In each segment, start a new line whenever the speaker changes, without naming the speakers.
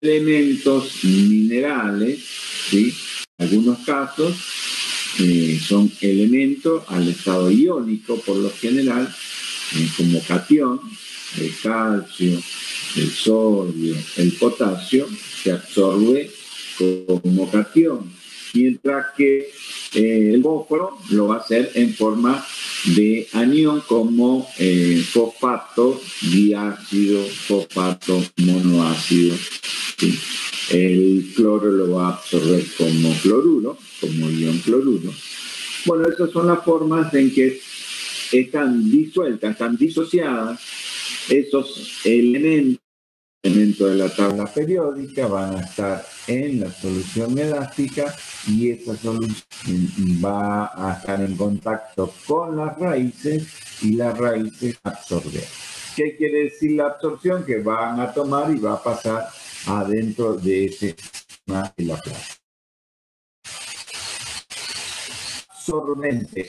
elementos minerales, ¿sí? En algunos casos son elementos al estado iónico, por lo general, como catión, el calcio, el sodio, el potasio, se absorbe como catión, mientras que el fósforo lo va a hacer en forma de anión como fosfato diácido, fosfato monoácido. ¿Sí? El cloro lo va a absorber como cloruro, como ion cloruro. Bueno, esas son las formas en que están disueltas, están disociadas esos elementos de la tabla periódica, van a estar en la solución elástica y esa solución va a estar en contacto con las raíces y las raíces absorben. ¿Qué quiere decir la absorción? Que van a tomar y va a pasar adentro de ese sistema de la planta.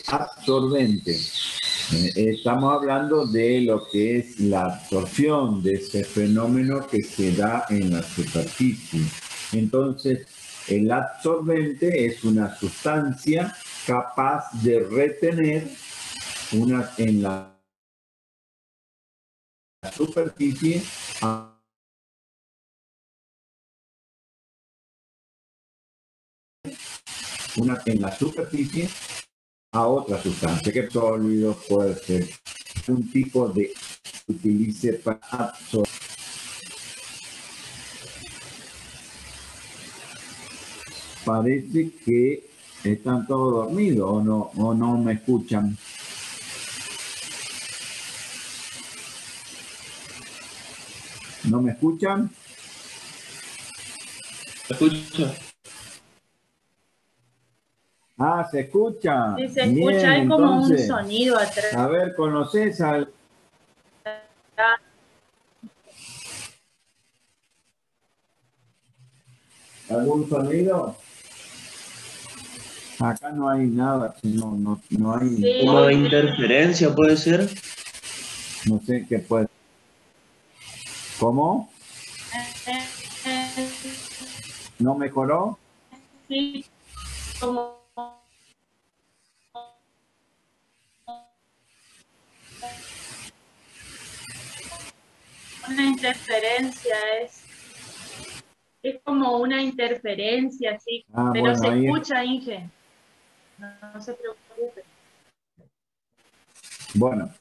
Absorbente. Estamos hablando de lo que es la absorción de ese fenómeno que se da en la superficie. Entonces, el absorbente es una sustancia capaz de retener en la superficie a otra sustancia, que sólido puede ser un tipo de utilice para absorber. Parece que están todos dormidos o no me escuchan. ¿No me escuchan?
¿Me escucha?
Ah, ¿se escucha?
Sí, se escucha, hay como entonces, un sonido atrás.
A ver, ¿conoces algún sonido? Acá no hay nada, no hay...
Sí.
¿Como interferencia puede ser?
No sé qué puede... ¿Cómo? ¿No mejoró?
Sí, como... Una interferencia es como una interferencia, sí, pero bueno, se escucha, Inge. No se preocupe.
Bueno.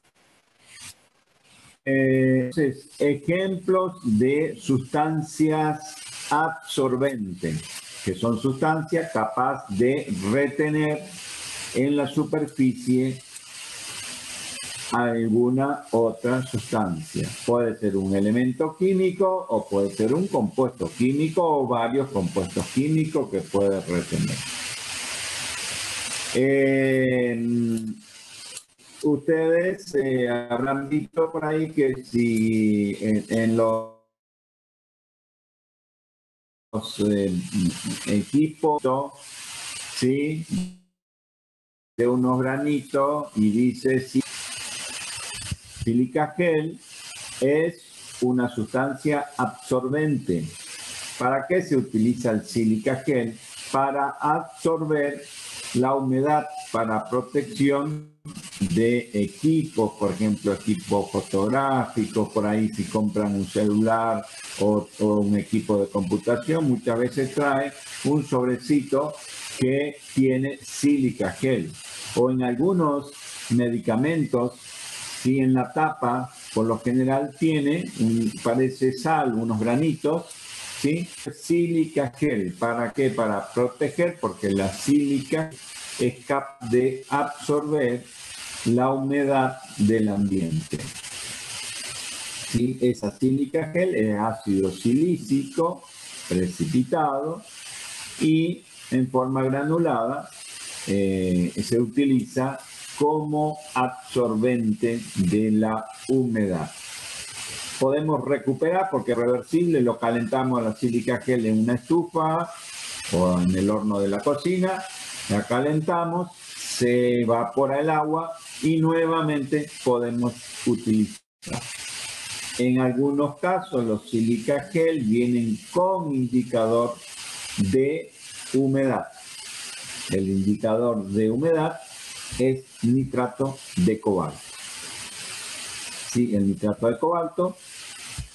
Entonces, ejemplos de sustancias absorbentes, que son sustancias capaces de retener en la superficie alguna otra sustancia. Puede ser un elemento químico o puede ser un compuesto químico o varios compuestos químicos que puede retener. Ustedes habrán visto por ahí que si en los equipos, ¿sí? De unos granitos y dice sílica gel es una sustancia absorbente. ¿Para qué se utiliza el sílica gel? Para absorber la humedad, para protección de equipos, por ejemplo, equipos fotográficos, por ahí si compran un celular o un equipo de computación, muchas veces trae un sobrecito que tiene sílica gel. O en algunos medicamentos, si en la tapa, por lo general tiene, parece sal, unos granitos, ¿sí? Sílica gel, ¿para qué? Para proteger, porque la sílica es capaz de absorber la humedad del ambiente. ¿Sí? Esa sílica gel es ácido silícico precipitado y en forma granulada se utiliza como absorbente de la humedad. Podemos recuperar porque es reversible, lo calentamos a la sílica gel en una estufa o en el horno de la cocina, la calentamos, se evapora el agua y nuevamente podemos utilizar. En algunos casos los sílica gel vienen con indicador de humedad. El indicador de humedad es nitrato de cobalto. Sí, el nitrato de cobalto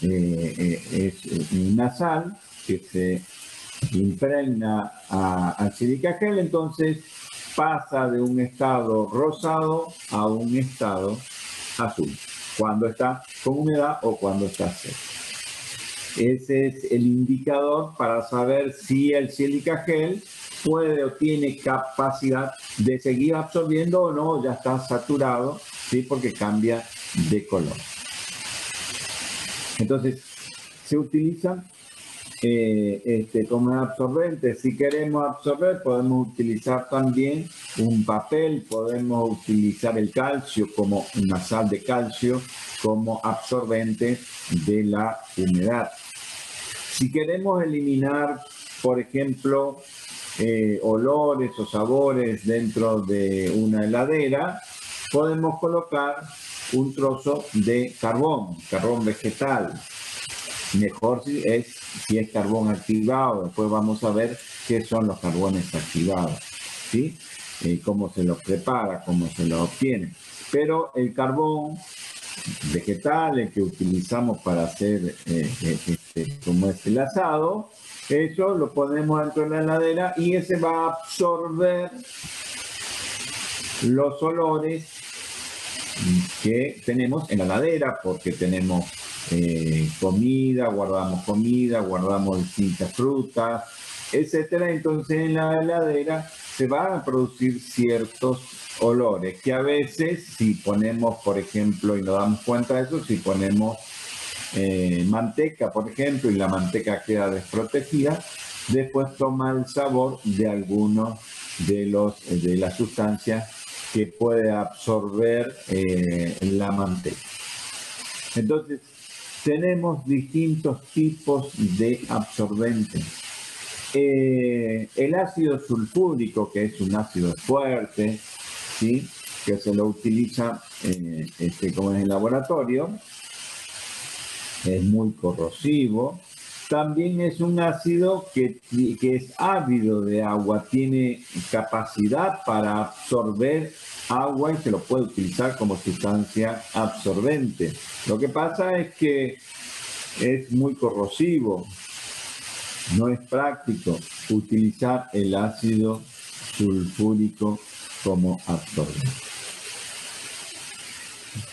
es una sal que se impregna al sílica gel, entonces pasa de un estado rosado a un estado azul, cuando está con humedad o cuando está seco. Ese es el indicador para saber si el sílica gel puede o tiene capacidad de seguir absorbiendo o no, ya está saturado, ¿sí? Porque cambia de color. Entonces, se utiliza como absorbente. Si queremos absorber, podemos utilizar también un papel, podemos utilizar el calcio como una sal de calcio como absorbente de la humedad. Si queremos eliminar, por ejemplo, olores o sabores dentro de una heladera, podemos colocar un trozo de carbón vegetal. Mejor si es carbón activado. Después vamos a ver qué son los carbones activados, ¿sí? Cómo se los prepara, cómo se los obtiene. Pero el carbón vegetal, el que utilizamos para hacer como es el asado, eso lo ponemos dentro de la heladera y ese va a absorber los olores que tenemos en la heladera, porque tenemos guardamos distintas frutas, etcétera. Entonces en la heladera se van a producir ciertos olores que a veces, si ponemos, por ejemplo, y nos damos cuenta de eso, si ponemos manteca, por ejemplo, y la manteca queda desprotegida, después toma el sabor de algunos de las sustancias que puede absorber la manteca. Entonces, tenemos distintos tipos de absorbentes. El ácido sulfúrico, que es un ácido fuerte, ¿sí? Que se lo utiliza como en el laboratorio, es muy corrosivo. También es un ácido que es ávido de agua, tiene capacidad para absorber agua y se lo puede utilizar como sustancia absorbente. Lo que pasa es que es muy corrosivo, no es práctico utilizar el ácido sulfúrico como absorbente.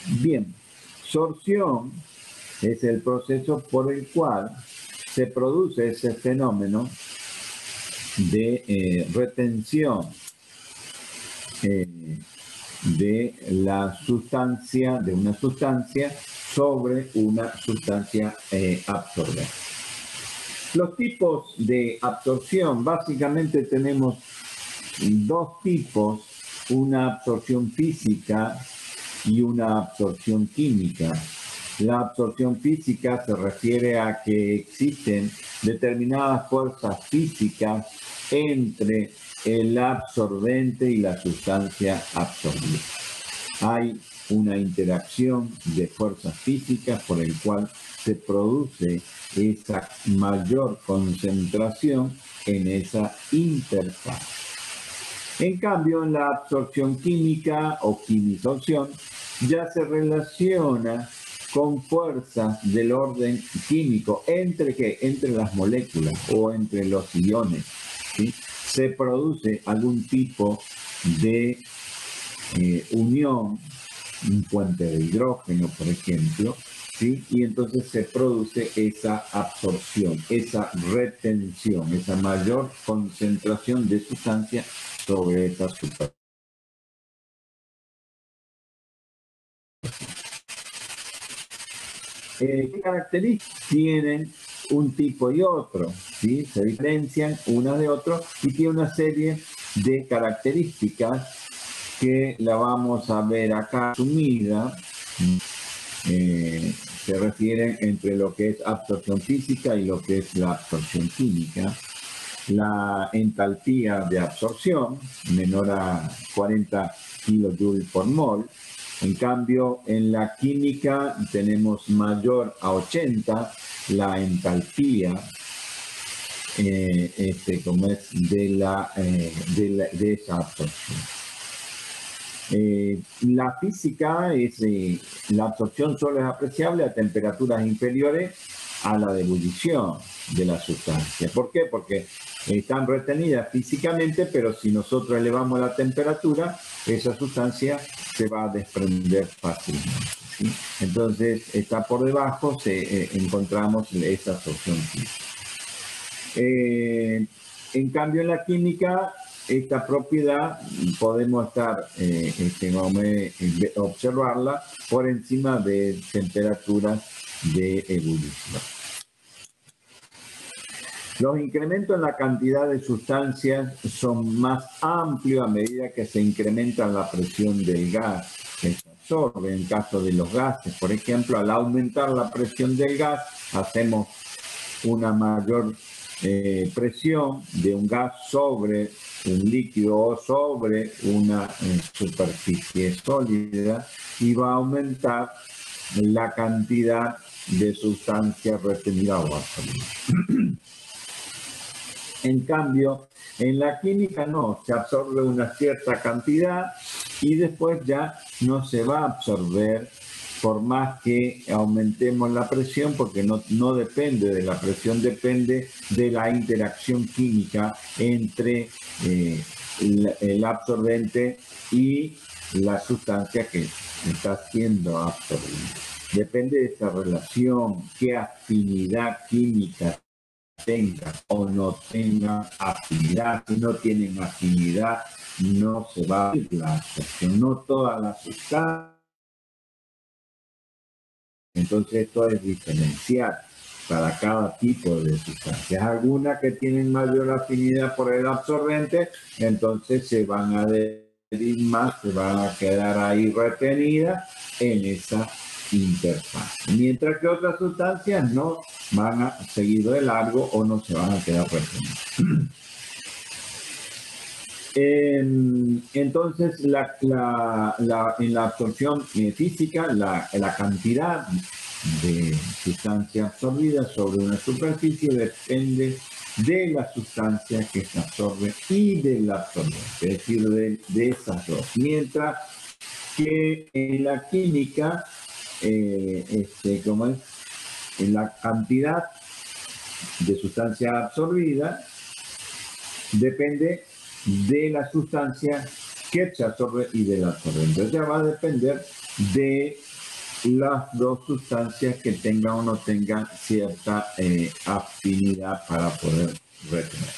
Bien, sorción es el proceso por el cual se produce ese fenómeno de retención de la sustancia, de una sustancia sobre una sustancia absorbente. Los tipos de absorción, básicamente tenemos dos tipos, una absorción física y una absorción química. La absorción física se refiere a que existen determinadas fuerzas físicas entre el absorbente y la sustancia absorbida. Hay una interacción de fuerzas físicas por el cual se produce esa mayor concentración en esa interfaz. En cambio, en la absorción química o quimisorción ya se relaciona con fuerzas del orden químico. ¿Entre qué? Entre las moléculas o entre los iones, ¿sí? Se produce algún tipo de unión, un puente de hidrógeno, por ejemplo, ¿sí? Y entonces se produce esa absorción, esa retención, esa mayor concentración de sustancia sobre esa superficie. ¿Qué características tienen un tipo y otro? ¿Sí? Se diferencian unas de otros y tiene una serie de características que la vamos a ver acá sumida. Se refieren entre lo que es absorción física y lo que es la absorción química. La entalpía de absorción, menor a 40 kilojoules por mol, En cambio, en la química tenemos mayor a 80 la entalpía como es de esa absorción. La física es la absorción solo es apreciable a temperaturas inferiores a la de ebullición de la sustancia. ¿Por qué? Porque están retenidas físicamente, pero si nosotros elevamos la temperatura, esa sustancia se va a desprender fácilmente, ¿sí? Entonces, está por debajo, encontramos esa absorción física. En cambio, en la química, esta propiedad podemos observarla por encima de temperaturas de ebullición. Los incrementos en la cantidad de sustancias son más amplios a medida que se incrementa la presión del gas que se absorbe. En caso de los gases, por ejemplo, al aumentar la presión del gas, hacemos una mayor presión de un gas sobre un líquido o sobre una superficie sólida y va a aumentar la cantidad de sustancia retenida o absorbida. En cambio, en la química no, se absorbe una cierta cantidad y después ya no se va a absorber por más que aumentemos la presión, porque no depende de la presión, depende de la interacción química entre el absorbente y la sustancia que está siendo absorbida. Depende de esa relación, qué afinidad química tenga o no tenga afinidad. Si no tienen afinidad, no se va a ir la absorción. No todas las sustancias. Entonces esto es diferencial para cada tipo de sustancias. Algunas que tienen mayor afinidad por el absorbente, entonces se van a adherir más, se van a quedar ahí retenidas en esa interfaz. Mientras que otras sustancias no van a seguir de largo o no se van a quedar retenidas. Entonces, en la absorción física, la cantidad de sustancia absorbida sobre una superficie depende de la sustancia que se absorbe y del absorbente, es decir, de esas dos. Mientras que en la química, en la cantidad de sustancia absorbida depende de la sustancia que se absorbe y del absorbente. Entonces ya va a depender de las dos sustancias que tengan o no tengan cierta afinidad para poder retener.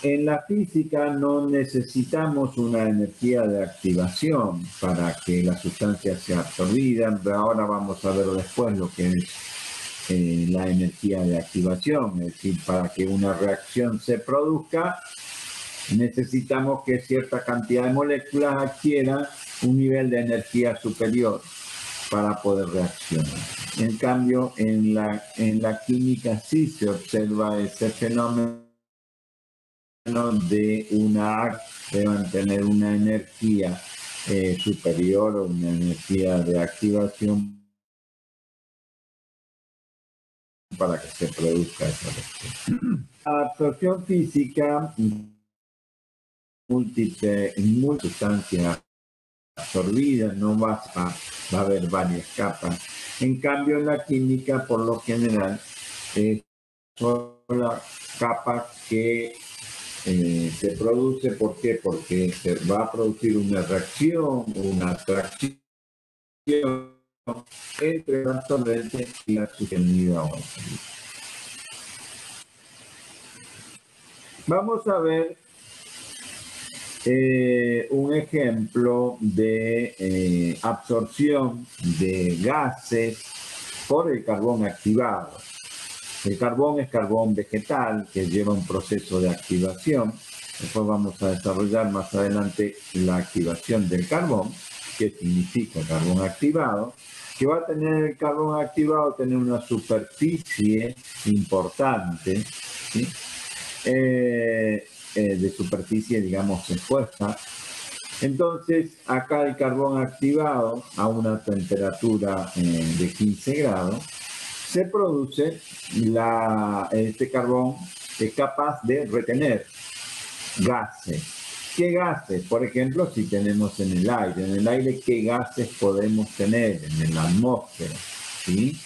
En la física no necesitamos una energía de activación para que la sustancia sea absorbida. Ahora vamos a ver después lo que es la energía de activación, es decir, para que una reacción se produzca, necesitamos que cierta cantidad de moléculas adquieran un nivel de energía superior para poder reaccionar. En cambio, en la química sí se observa ese fenómeno de mantener una energía superior o una energía de activación para que se produzca esa reacción. La absorción física, múltiples sustancias absorbidas, no va a haber varias capas. En cambio, en la química, por lo general, son las capas que se produce. ¿Por qué? Porque se va a producir una reacción, una atracción entre el absorbente y la sustancia. Vamos a ver un ejemplo de absorción de gases por el carbón activado. El carbón es carbón vegetal que lleva un proceso de activación. Después vamos a desarrollar más adelante la activación del carbón, que significa carbón activado, que va a tener el carbón activado, tener una superficie importante, ¿sí? de superficie, digamos, expuesta. Entonces, acá el carbón activado a una temperatura de 15 grados, se produce este carbón es capaz de retener gases. ¿Qué gases? Por ejemplo, si tenemos en el aire, ¿qué gases podemos tener en la atmósfera? ¿Sí?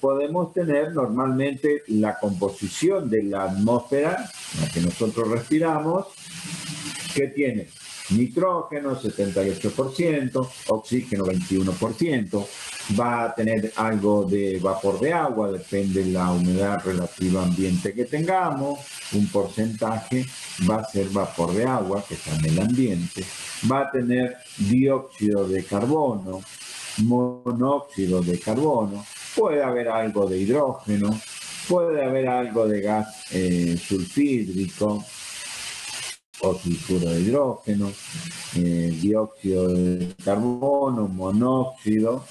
Podemos tener normalmente la composición de la atmósfera, la que nosotros respiramos, que tiene nitrógeno 78%, oxígeno 21%, va a tener algo de vapor de agua, depende de la humedad relativa ambiente que tengamos, un porcentaje va a ser vapor de agua que está en el ambiente, va a tener dióxido de carbono, monóxido de carbono, puede haber algo de hidrógeno, puede haber algo de gas sulfídrico o sulfuro de hidrógeno, dióxido de carbono, monóxido,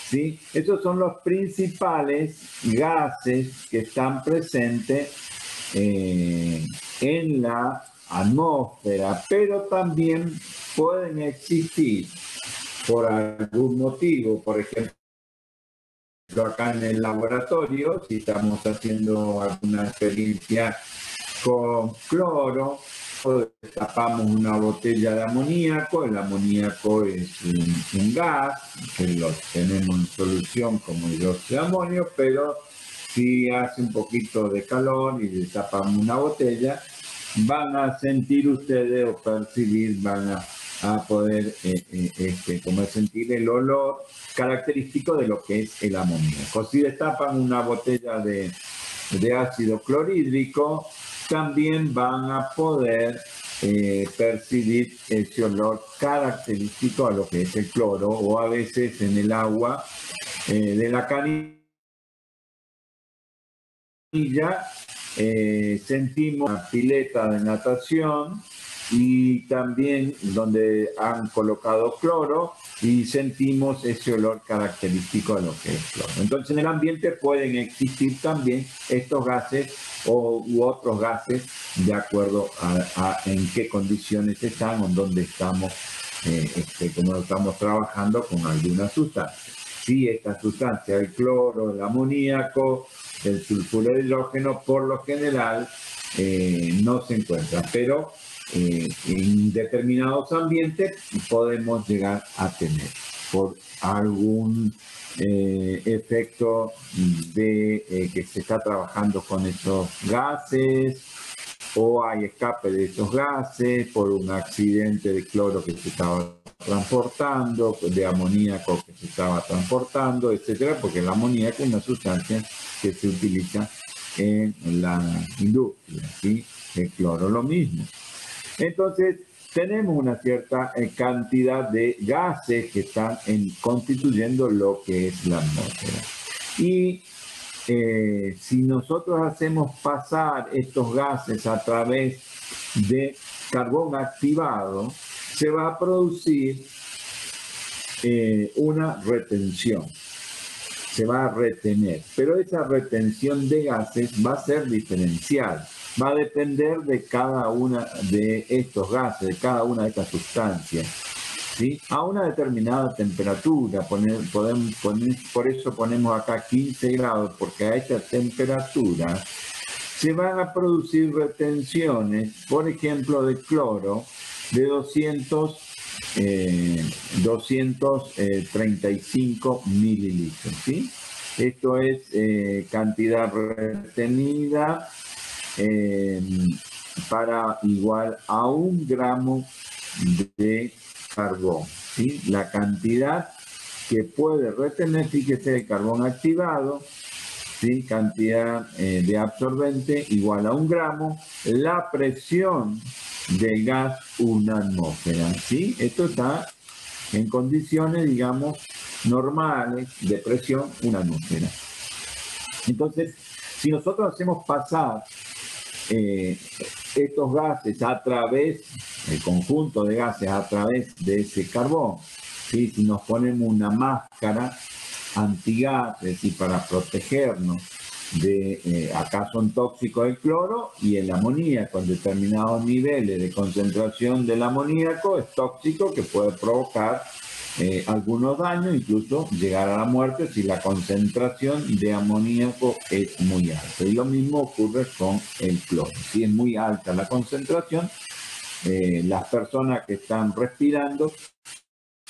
¿sí? Esos son los principales gases que están presentes en la atmósfera, pero también pueden existir por algún motivo, por ejemplo, acá en el laboratorio, si estamos haciendo alguna experiencia con cloro, destapamos una botella de amoníaco, el amoníaco es un gas que lo tenemos en solución como hidróxido de amonio, pero si hace un poquito de calor y destapamos una botella, van a sentir ustedes o percibir, van a poder como sentir el olor característico de lo que es el amoníaco. Si destapan una botella de ácido clorhídrico, también van a poder percibir ese olor característico a lo que es el cloro, o a veces en el agua de la canilla sentimos una pileta de natación y también donde han colocado cloro y sentimos ese olor característico de lo que es cloro. Entonces en el ambiente pueden existir también estos gases u otros gases de acuerdo a en qué condiciones están o en dónde estamos, como estamos trabajando con alguna sustancia. Si esta sustancia, el cloro, el amoníaco, el sulfuro de hidrógeno, por lo general no se encuentra, pero en determinados ambientes podemos llegar a tener por algún efecto de que se está trabajando con esos gases, o hay escape de esos gases por un accidente de cloro que se estaba transportando, de amoníaco que se estaba transportando, etcétera, porque el amoníaco es una sustancia que se utiliza en la industria, ¿sí? El cloro lo mismo. Entonces, tenemos una cierta cantidad de gases que están constituyendo lo que es la atmósfera. Y si nosotros hacemos pasar estos gases a través de carbón activado, se va a producir una retención. Se va a retener, pero esa retención de gases va a ser diferencial. Va a depender de cada una de estos gases, de cada una de estas sustancias, ¿sí? A una determinada temperatura, por eso ponemos acá 15 grados, porque a esta temperatura se van a producir retenciones, por ejemplo, de cloro, de 235 mililitros, ¿sí? Esto es cantidad retenida para igual a 1 gramo de carbón, ¿sí? La cantidad que puede retener, fíjese, el carbón activado, ¿sí? Cantidad de absorbente igual a 1 gramo, la presión del gas 1 atmósfera, ¿sí? Esto está en condiciones, digamos, normales de presión 1 atmósfera. Entonces, si nosotros hacemos pasar estos gases a través, el conjunto de gases a través de ese carbón, ¿sí? Si nos ponemos una máscara antigas, es decir, para protegernos acá son tóxicos el cloro y el amoníaco. En determinados niveles de concentración del amoníaco es tóxico, que puede provocar algunos daños, incluso llegar a la muerte si la concentración de amoníaco es muy alta. Y lo mismo ocurre con el cloro. Si es muy alta la concentración, las personas que están respirando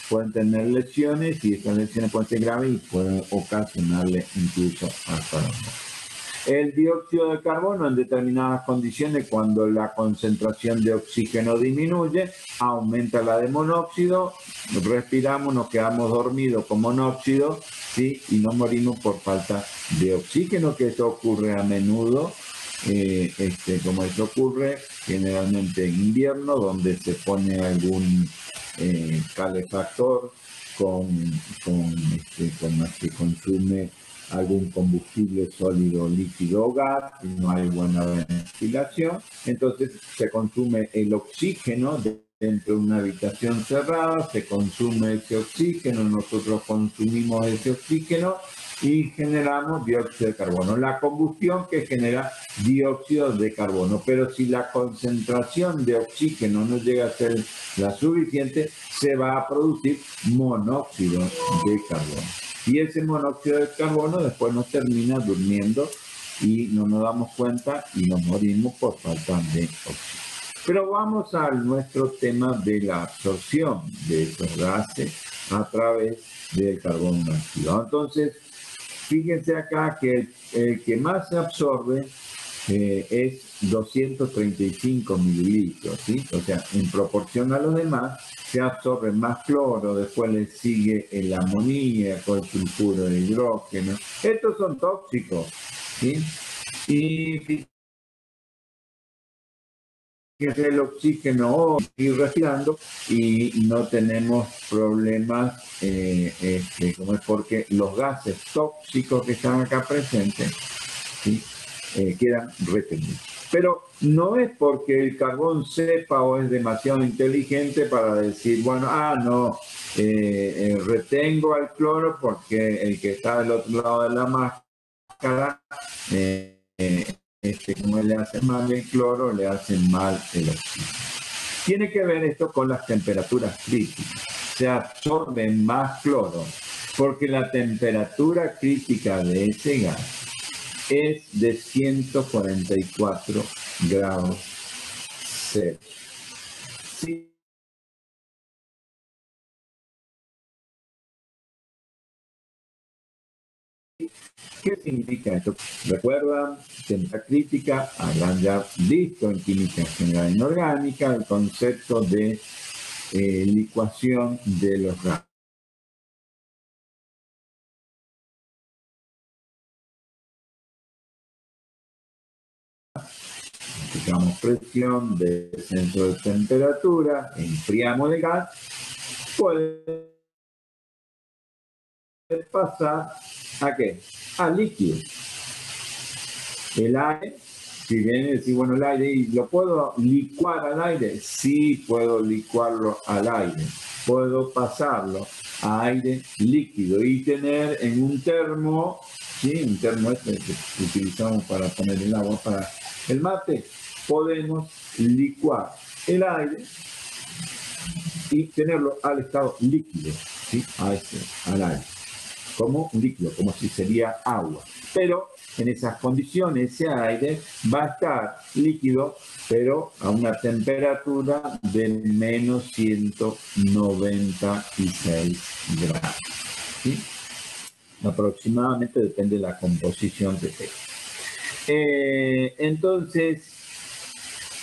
pueden tener lesiones, y estas lesiones pueden ser graves y pueden ocasionarle incluso hasta la muerte. El dióxido de carbono, en determinadas condiciones, cuando la concentración de oxígeno disminuye, aumenta la de monóxido, respiramos, nos quedamos dormidos con monóxido, ¿sí? Y no morimos por falta de oxígeno, que eso ocurre a menudo, como eso ocurre generalmente en invierno, donde se pone algún calefactor con que consume algún combustible sólido, líquido o gas, y no hay buena ventilación, entonces se consume el oxígeno dentro de una habitación cerrada, se consume ese oxígeno, nosotros consumimos ese oxígeno y generamos dióxido de carbono. La combustión que genera dióxido de carbono, pero si la concentración de oxígeno no llega a ser la suficiente, se va a producir monóxido de carbono. Y ese monóxido de carbono después nos termina durmiendo y no nos damos cuenta y nos morimos por falta de oxígeno. Pero vamos a nuestro tema de la absorción de estos gases a través del carbono activado. Entonces, fíjense acá que el que más se absorbe es 235 mililitros, ¿sí? O sea, en proporción a los demás, se absorbe más cloro, después le sigue el amoníaco, el sulfuro de hidrógeno. Estos son tóxicos, ¿sí? Y fíjense el oxígeno, ir respirando y no tenemos problemas, como es porque los gases tóxicos que están acá presentes, ¿sí? Quedan retenidos. Pero no es porque el carbón sepa o es demasiado inteligente para decir, bueno, no, retengo al cloro porque el que está del otro lado de la máscara, como le hace mal el cloro, le hace mal el oxígeno. Tiene que ver esto con las temperaturas críticas. Se absorbe más cloro porque la temperatura crítica de ese gas es de 144 grados Celsius. Sí. ¿Qué significa esto? Recuerdan, temperatura crítica, habrán ya visto en química general inorgánica el concepto de licuación de los gases. Aplicamos presión, descenso de temperatura, enfriamos el gas, puede pasar ¿a qué? A líquido. El aire, si viene decir, bueno, el aire, ¿y lo puedo licuar al aire? Sí, puedo licuarlo al aire. Puedo pasarlo a aire líquido y tener en un termo, ¿sí? Un termo que utilizamos para poner el agua para el mate, podemos licuar el aire y tenerlo al estado líquido, ¿sí? Al aire, como un líquido, como si sería agua. Pero en esas condiciones ese aire va a estar líquido, pero a una temperatura de menos 196 grados, ¿sí? Aproximadamente, depende de la composición que tenga. Entonces,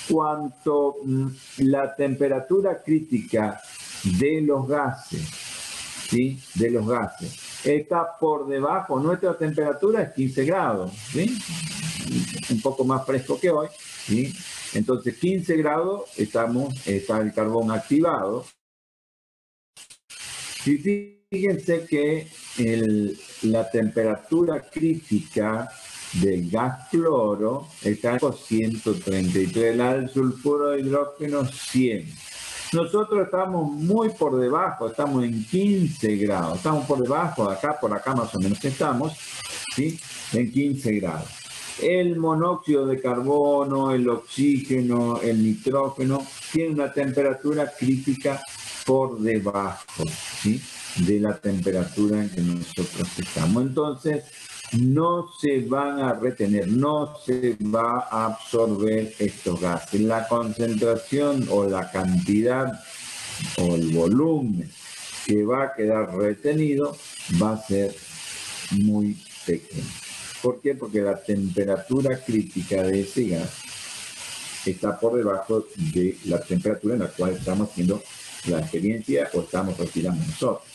cuanto la temperatura crítica de los gases, ¿sí? De los gases está por debajo, nuestra temperatura es 15 grados, ¿sí? Un poco más fresco que hoy, ¿sí? Entonces 15 grados está el carbón activado. Y fíjense que la temperatura crítica del gas cloro está en 133, la del sulfuro de hidrógeno 100. Nosotros estamos muy por debajo, estamos en 15 grados, estamos por debajo, por acá más o menos estamos, ¿sí? En 15 grados. El monóxido de carbono, el oxígeno, el nitrógeno, tiene una temperatura crítica por debajo, ¿sí? De la temperatura en que nosotros estamos. Entonces, no se van a retener, no se va a absorber estos gases. La concentración o la cantidad o el volumen que va a quedar retenido va a ser muy pequeño. ¿Por qué? Porque la temperatura crítica de ese gas está por debajo de la temperatura en la cual estamos haciendo la experiencia o estamos respirando nosotros.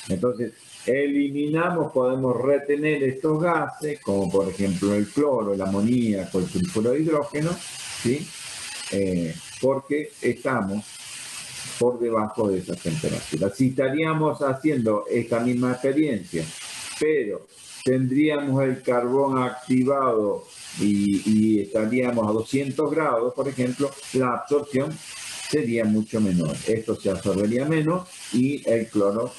Entonces, eliminamos, podemos retener estos gases, como por ejemplo el cloro, el amoníaco, el sulfuro de hidrógeno, ¿sí? Porque estamos por debajo de esa temperatura. Si estaríamos haciendo esta misma experiencia, pero tendríamos el carbón activado y estaríamos a 200 grados, por ejemplo, la absorción sería mucho menor. Esto se absorbería menos y el cloro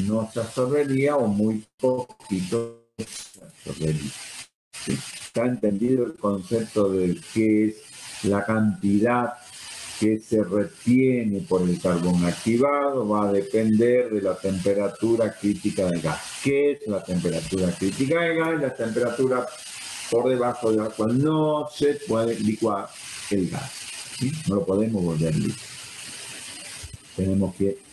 no se absorbería o muy poquito se absorbería. ¿Sí? ¿Está entendido el concepto de qué es la cantidad que se retiene por el carbón activado? Va a depender de la temperatura crítica del gas. ¿Qué es la temperatura crítica del gas? La temperatura por debajo de la cual no se puede licuar el gas, ¿sí? No lo podemos volver líquido. Tenemos que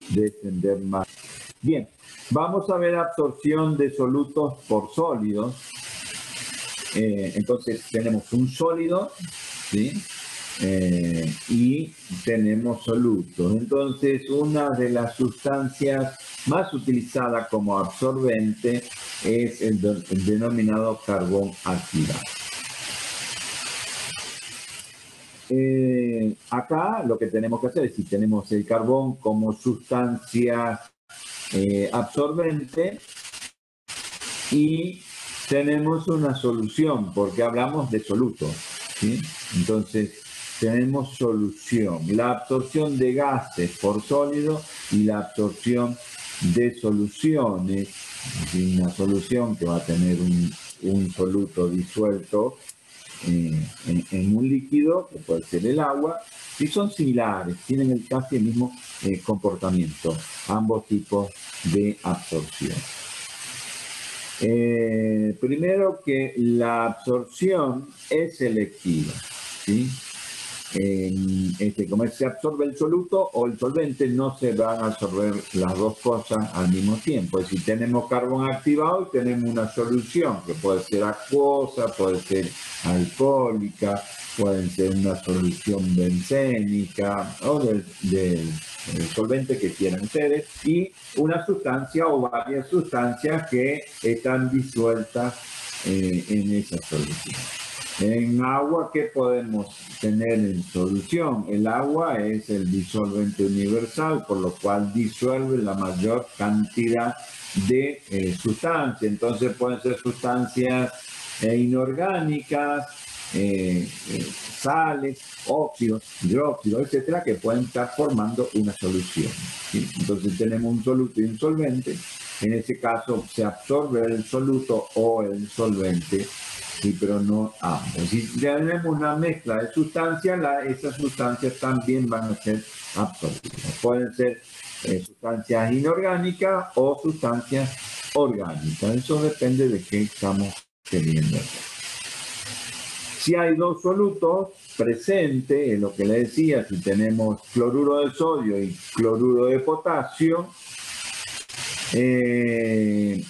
descender más. Bien, vamos a ver absorción de solutos por sólidos. Entonces tenemos un sólido, ¿sí? Y tenemos solutos. Entonces, una de las sustancias más utilizadas como absorbente es el denominado carbón activado. Acá lo que tenemos que hacer es, si tenemos el carbón como sustancia absorbente y tenemos una solución, porque hablamos de solutos, ¿sí? Entonces, tenemos solución, la absorción de gases por sólido y la absorción de soluciones, una solución que va a tener un soluto disuelto en un líquido, que puede ser el agua, y son similares, tienen casi el mismo comportamiento, ambos tipos de absorción. Primero que la absorción es selectiva, ¿sí? Como se absorbe el soluto o el solvente, no se van a absorber las dos cosas al mismo tiempo. Es decir, tenemos carbón activado y tenemos una solución que puede ser acuosa, puede ser alcohólica, puede ser una solución bencénica o del solvente que quieran ustedes, y una sustancia o varias sustancias que están disueltas en esa solución. En agua, ¿qué podemos tener en solución? El agua es el disolvente universal, por lo cual disuelve la mayor cantidad de sustancias. Entonces pueden ser sustancias inorgánicas, sales, óxidos, hidróxidos, etcétera, que pueden estar formando una solución, ¿sí? Entonces tenemos un soluto y un solvente. En ese caso se absorbe el soluto o el solvente, sí, pero no ambos. Si tenemos una mezcla de sustancias, esas sustancias también van a ser absorbidas. Pueden ser sustancias inorgánicas o sustancias orgánicas. Eso depende de qué estamos queriendo hacer. Si hay dos solutos presentes, es lo que le decía, si tenemos cloruro de sodio y cloruro de potasio, el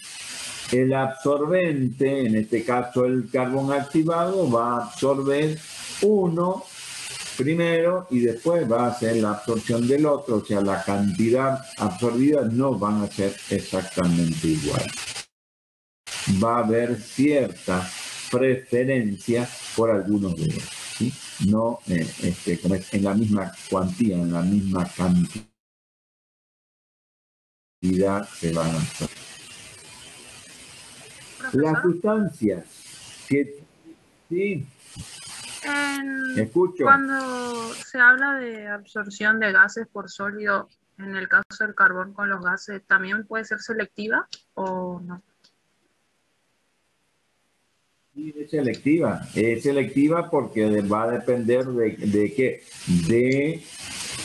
absorbente, en este caso el carbón activado, va a absorber uno primero y después va a hacer la absorción del otro, o sea, la cantidad absorbida no van a ser exactamente igual. Va a haber cierta preferencia por algunos de ellos, ¿sí? No como es en la misma cuantía, en la misma cantidad se van a absorber. Las sustancias que... Sí. Escucho.
Cuando se habla de absorción de gases por sólido, en el caso del carbón con los gases, ¿también puede ser selectiva o no?
Sí, es selectiva porque va a depender de qué, de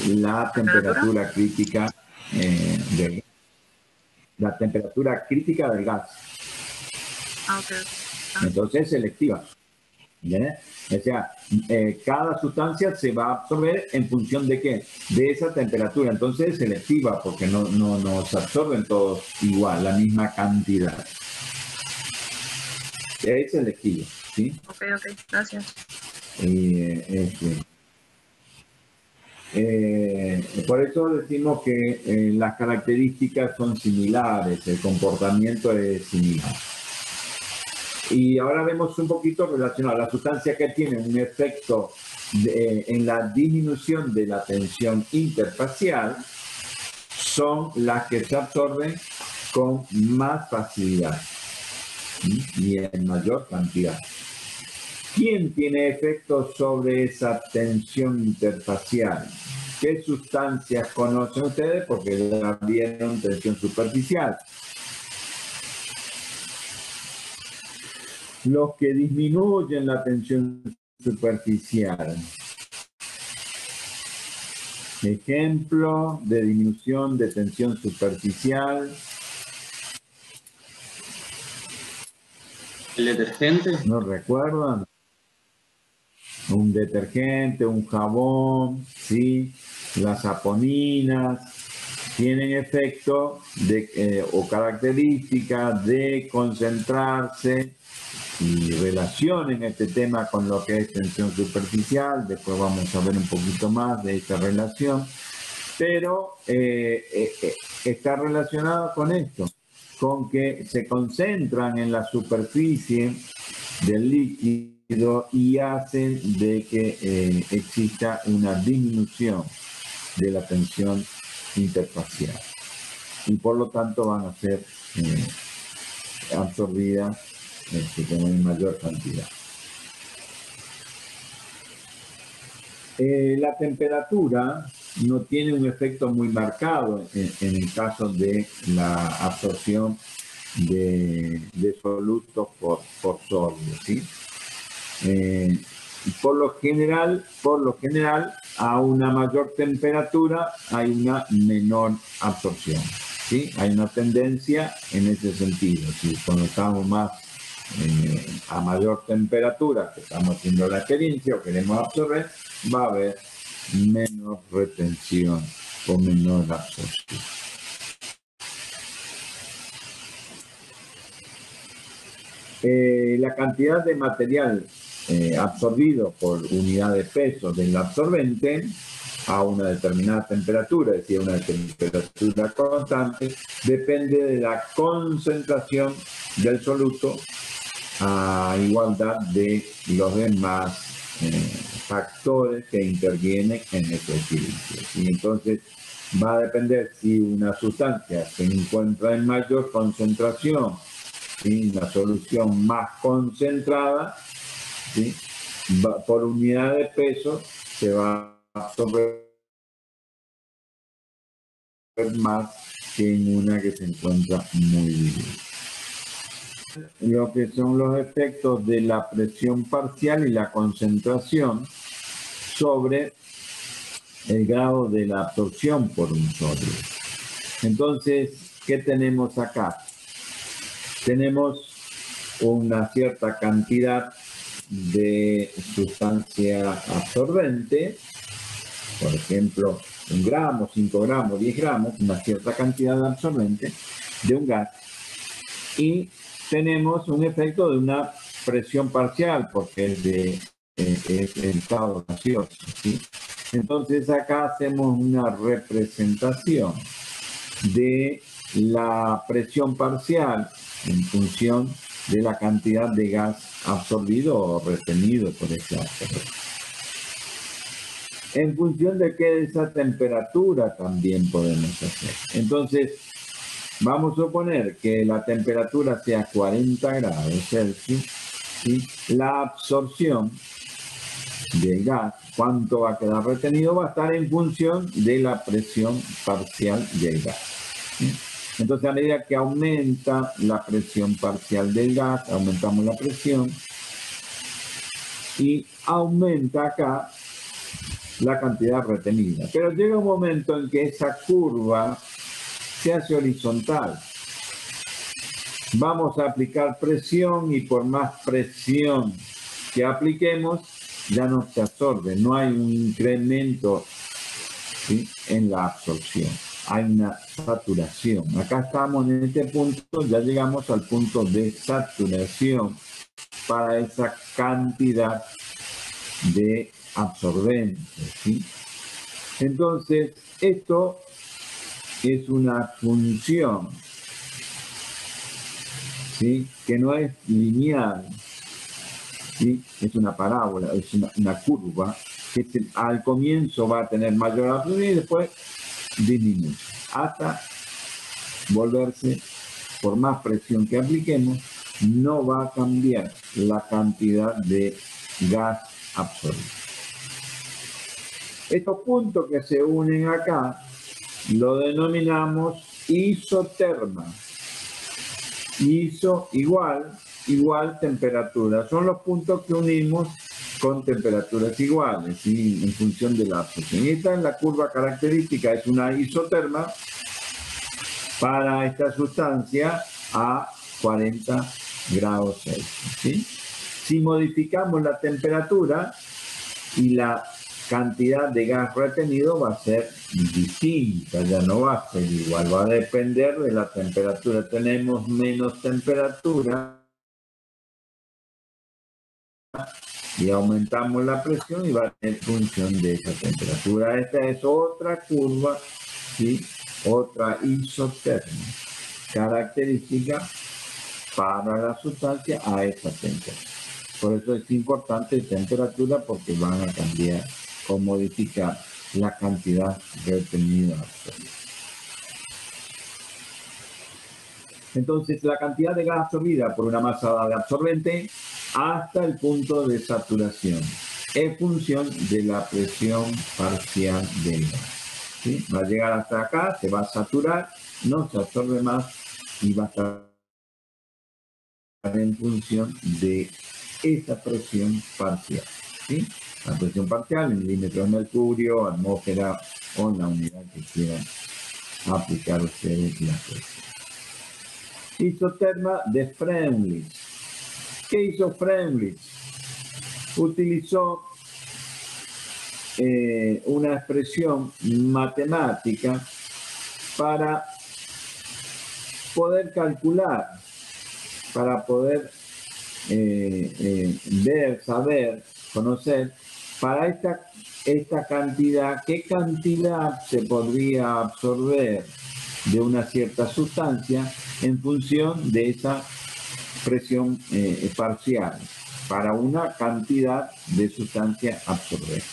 la temperatura crítica la temperatura crítica del gas.
Okay.
Entonces es selectiva. ¿Ya? O sea, cada sustancia se va a absorber en función de qué, de esa temperatura. Entonces es selectiva porque no se absorben todos igual, la misma cantidad. Es selectivo, ¿sí?
Ok, gracias.
Por eso decimos que las características son similares, el comportamiento es similar. Y ahora vemos un poquito relacionado a la sustancia que tiene un efecto en la disminución de la tensión interfacial, son las que se absorben con más facilidad y en mayor cantidad. ¿Quién tiene efectos sobre esa tensión interfacial? ¿Qué sustancias conocen ustedes? Porque ya vieron tensión superficial. Los que disminuyen la tensión superficial. Ejemplo de disminución de tensión superficial.
¿El detergente?
¿No recuerdan? Un detergente, un jabón, ¿sí? Las saponinas tienen efecto o características de concentrarse y relacionen este tema con lo que es tensión superficial. Después vamos a ver un poquito más de esta relación, pero está relacionado con esto, con que se concentran en la superficie del líquido y hacen de que exista una disminución de la tensión interfacial y por lo tanto van a ser absorbidas en mayor cantidad. La temperatura no tiene un efecto muy marcado en el caso de la absorción de solutos por sólidos, ¿sí? Por lo general, a una mayor temperatura hay una menor absorción, ¿sí? Hay una tendencia en ese sentido. Si cuando estamos más a mayor temperatura, que estamos haciendo la experiencia o queremos absorber, va a haber menos retención o menor absorción. La cantidad de material absorbido por unidad de peso del absorbente a una determinada temperatura, es decir, una temperatura constante, depende de la concentración del soluto a igualdad de los demás factores que intervienen en ese equilibrio. Y entonces va a depender si una sustancia se encuentra en mayor concentración, ¿sí? La solución más concentrada, ¿sí? Por unidad de peso se va a absorber más que en una que se encuentra muy diluida. Lo que son los efectos de la presión parcial y la concentración sobre el grado de la absorción por un sólido. Entonces, ¿qué tenemos acá? Tenemos una cierta cantidad de sustancia absorbente, por ejemplo, 1 gramo, 5 gramos, 10 gramos, una cierta cantidad de absorbente de un gas, y tenemos un efecto de una presión parcial, porque es el estado gaseoso, ¿sí? Entonces acá hacemos una representación de la presión parcial en función de la cantidad de gas absorbido o retenido por ese absorbente. En función de qué esa temperatura también podemos hacer. Entonces, vamos a suponer que la temperatura sea 40 grados Celsius, ¿sí? La absorción del gas, cuánto va a quedar retenido, va a estar en función de la presión parcial del gas. ¿Sí? Entonces, a medida que aumenta la presión parcial del gas, aumentamos la presión y aumenta acá la cantidad retenida. Pero llega un momento en que esa curva se hace horizontal. Vamos a aplicar presión y por más presión que apliquemos, ya no se absorbe, no hay un incremento, ¿sí?, en la absorción, hay una saturación. Acá estamos en este punto, ya llegamos al punto de saturación para esa cantidad de absorbentes, ¿sí? Entonces, esto es una función, ¿sí?, que no es lineal, ¿sí? Es una parábola, es una curva que al comienzo va a tener mayor absorción y después disminuye hasta volverse, por más presión que apliquemos, no va a cambiar la cantidad de gas absorbido. Estos puntos que se unen acá lo denominamos isoterma. Iso igual temperatura. Son los puntos que unimos con temperaturas iguales, ¿sí?, en función de la absorción. Y esta es la curva característica, es una isoterma para esta sustancia a 40 grados Celsius, ¿sí? Si modificamos la temperatura y la cantidad de gas retenido va a ser distinta, ya no va a ser igual, va a depender de la temperatura. Tenemos menos temperatura y aumentamos la presión y va a tener función de esa temperatura. Esta es otra curva, ¿sí?, otra isoterma, característica para la sustancia a esa temperatura. Por eso es importante temperatura, porque van a cambiar o modificar la cantidad retenida. Entonces, la cantidad de gas absorbida por una masa de absorbente hasta el punto de saturación en función de la presión parcial del gas, ¿sí? Va a llegar hasta acá, se va a saturar, no se absorbe más y va a estar en función de esa presión parcial, ¿sí? La presión parcial en milímetros de mercurio, atmósfera o en la unidad que quieran aplicar ustedes la presión. Isoterma de Freundlich. ¿Qué hizo Freundlich? Utilizó una expresión matemática para poder calcular, para poder ver, saber, conocer, para esta cantidad, qué cantidad se podría absorber de una cierta sustancia en función de esa presión parcial, para una cantidad de sustancia absorbente.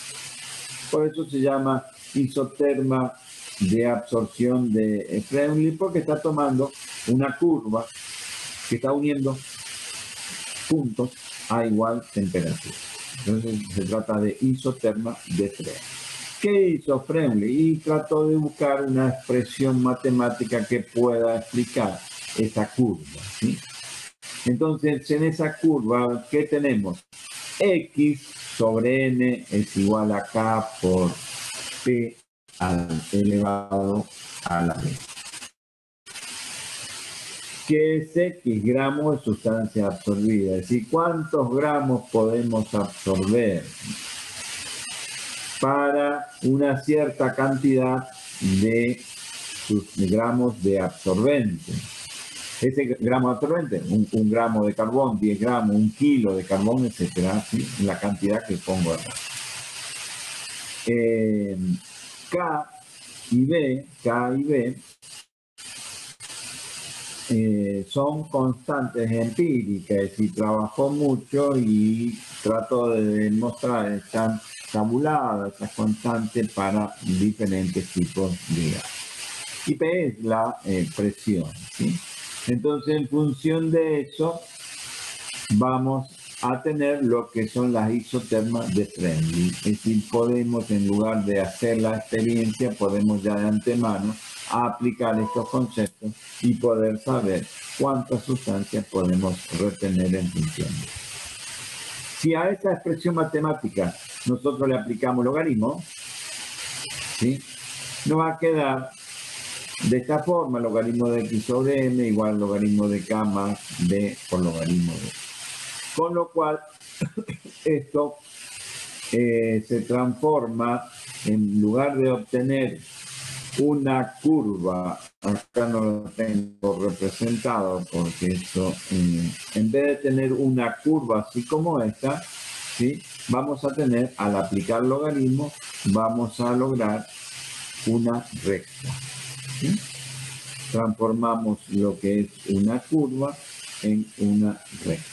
Por eso se llama isoterma de absorción de Freundlich, porque está tomando una curva que está uniendo puntos a igual temperatura. Entonces se trata de isoterma de Freundlich. ¿Qué hizo Freundlich? Y trató de buscar una expresión matemática que pueda explicar esa curva, ¿sí? Entonces, en esa curva, ¿qué tenemos? X sobre N es igual a K por P elevado a la B. ¿Qué es X? Gramos de sustancia absorbida. Es decir, ¿cuántos gramos podemos absorber para una cierta cantidad de gramos de absorbente? Ese gramo de absorbente, un gramo de carbón, 10 gramos, 1 kilo de carbón, etcétera, ¿sí?, la cantidad que pongo acá. K y B son constantes empíricas, es decir, trabajó mucho y trató de demostrar, están tabuladas esas constantes para diferentes tipos de gas. Y P es la presión, ¿sí? Entonces, en función de eso, vamos a tener lo que son las isotermas de Friendly. Es decir, podemos, en lugar de hacer la experiencia, podemos ya de antemano aplicar estos conceptos y poder saber cuántas sustancias podemos retener en función. Si a esta expresión matemática nosotros le aplicamos logaritmo, ¿sí?, nos va a quedar de esta forma: logaritmo de x sobre m igual al logaritmo de k más b por logaritmo de. Con lo cual, esto se transforma, en lugar de obtener una curva, acá no lo tengo representado porque esto, en vez de tener una curva así como esta, ¿sí?, vamos a tener, al aplicar logaritmo, vamos a lograr una recta, ¿sí? Transformamos lo que es una curva en una recta,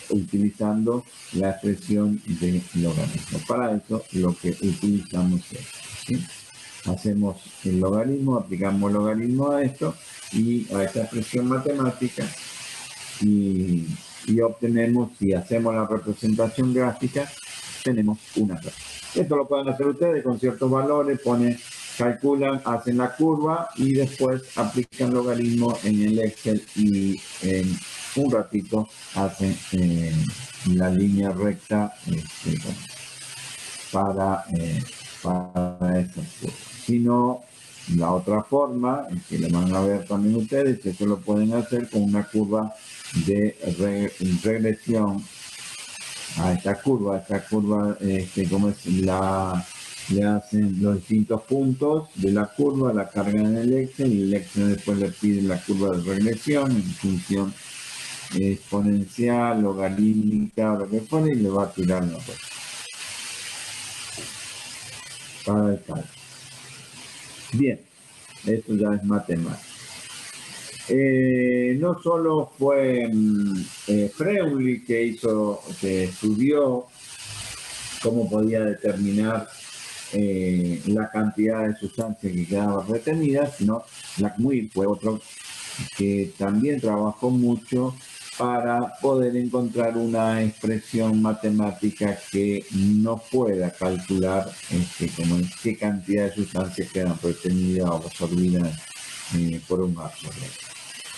utilizando la expresión de logaritmo. Para eso lo que utilizamos es, ¿sí?, hacemos el logaritmo, aplicamos logaritmo a esto y a esta expresión matemática y obtenemos, si hacemos la representación gráfica, tenemos una recta. Esto lo pueden hacer ustedes con ciertos valores, calculan, hacen la curva y después aplican logaritmo en el Excel y en un ratito hacen la línea recta para esa curva. Si no, la otra forma, que le van a ver también ustedes, eso lo pueden hacer con una curva de regresión a esta curva, como es le hacen los distintos puntos de la curva, la cargan en el Excel y el Excel después le pide la curva de regresión en función exponencial, logarítmica, lo que pone, y le va a tirar la recta para el cálculo. Bien, esto ya es matemática. No solo fue Freundlich que estudió cómo podía determinar la cantidad de sustancias que quedaban retenidas, sino Blackmuir fue otro que también trabajó mucho para poder encontrar una expresión matemática que nos pueda calcular qué cantidad de sustancias quedan retenidas o absorbidas por un absorbente.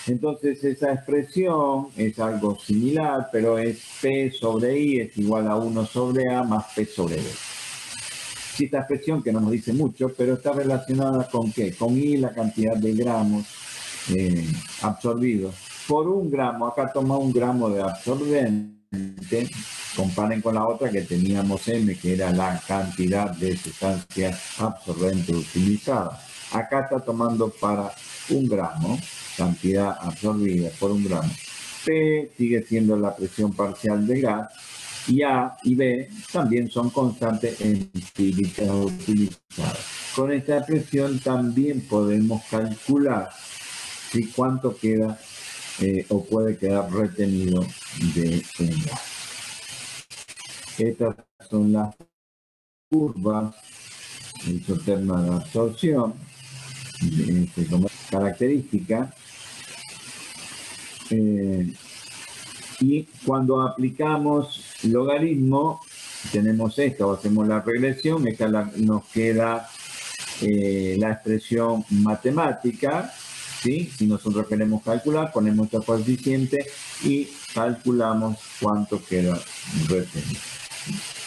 Entonces esa expresión es algo similar, pero es P sobre I es igual a 1 sobre A más P sobre B. Sí, esta expresión que no nos dice mucho, pero está relacionada con ¿qué? Con I, la cantidad de gramos absorbidos. Por un gramo, acá toma un gramo de absorbente, comparen con la otra que teníamos M, que era la cantidad de sustancia absorbente utilizada. Acá está tomando para un gramo, cantidad absorbida por un gramo. P sigue siendo la presión parcial del gas, y A y B también son constantes empíricas utilizadas. Con esta presión también podemos calcular si cuánto queda o puede quedar retenido de un gas. Estas son las curvas isotermas de absorción como característica. Y cuando aplicamos logaritmo, tenemos esto, hacemos la regresión, esta nos queda la expresión matemática, ¿sí? Si nosotros queremos calcular, ponemos este coeficiente y calculamos cuánto queda retenido.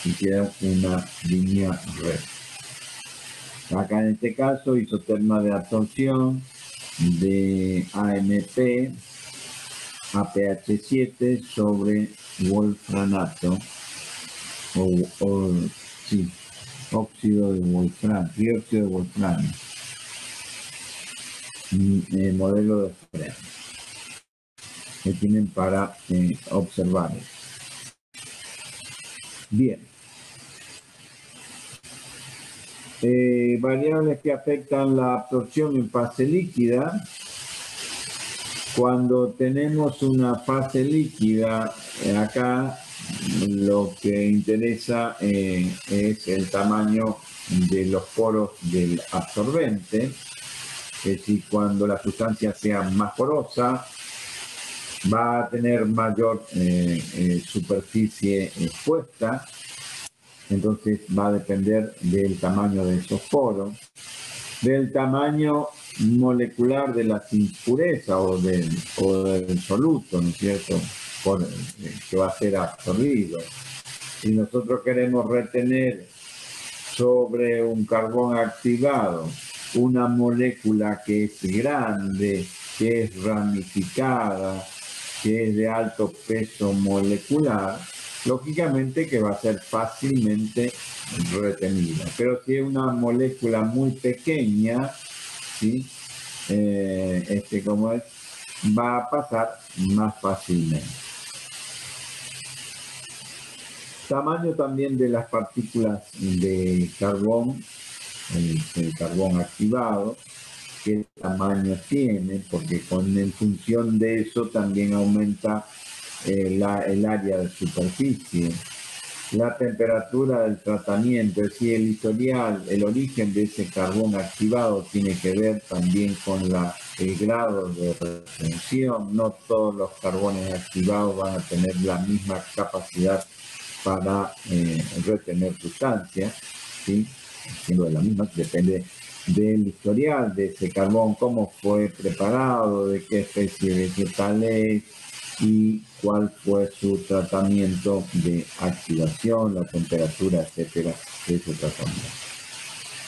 Y queda una línea recta. Acá en este caso, isoterma de absorción de AMP APH7 sobre wolframato óxido de wolframio, dióxido de wolframio, modelo de Freund que tienen para observar. Bien. Variables que afectan la absorción en fase líquida. Cuando tenemos una fase líquida, acá lo que interesa es el tamaño de los poros del absorbente. Es decir, cuando la sustancia sea más porosa, va a tener mayor superficie expuesta, entonces va a depender del tamaño de esos poros, del tamaño molecular de las impurezas o del soluto, ¿no es cierto?, que va a ser absorbido. Si nosotros queremos retener sobre un carbón activado una molécula que es grande, que es ramificada, que es de alto peso molecular, lógicamente que va a ser fácilmente retenida. Pero si es una molécula muy pequeña, ¿sí?, va a pasar más fácilmente. Tamaño también de las partículas de carbón, el carbón activado, qué tamaño tiene, porque en función de eso también aumenta el área de superficie. La temperatura del tratamiento, es decir, el historial, el origen de ese carbón activado tiene que ver también con el grado de retención. No todos los carbones activados van a tener la misma capacidad para retener sustancias, ¿sí?, siendo de la misma, depende del historial de ese carbón, cómo fue preparado, de qué especie vegetal es y cuál fue su tratamiento de activación, la temperatura, etcétera, de ese tratamiento.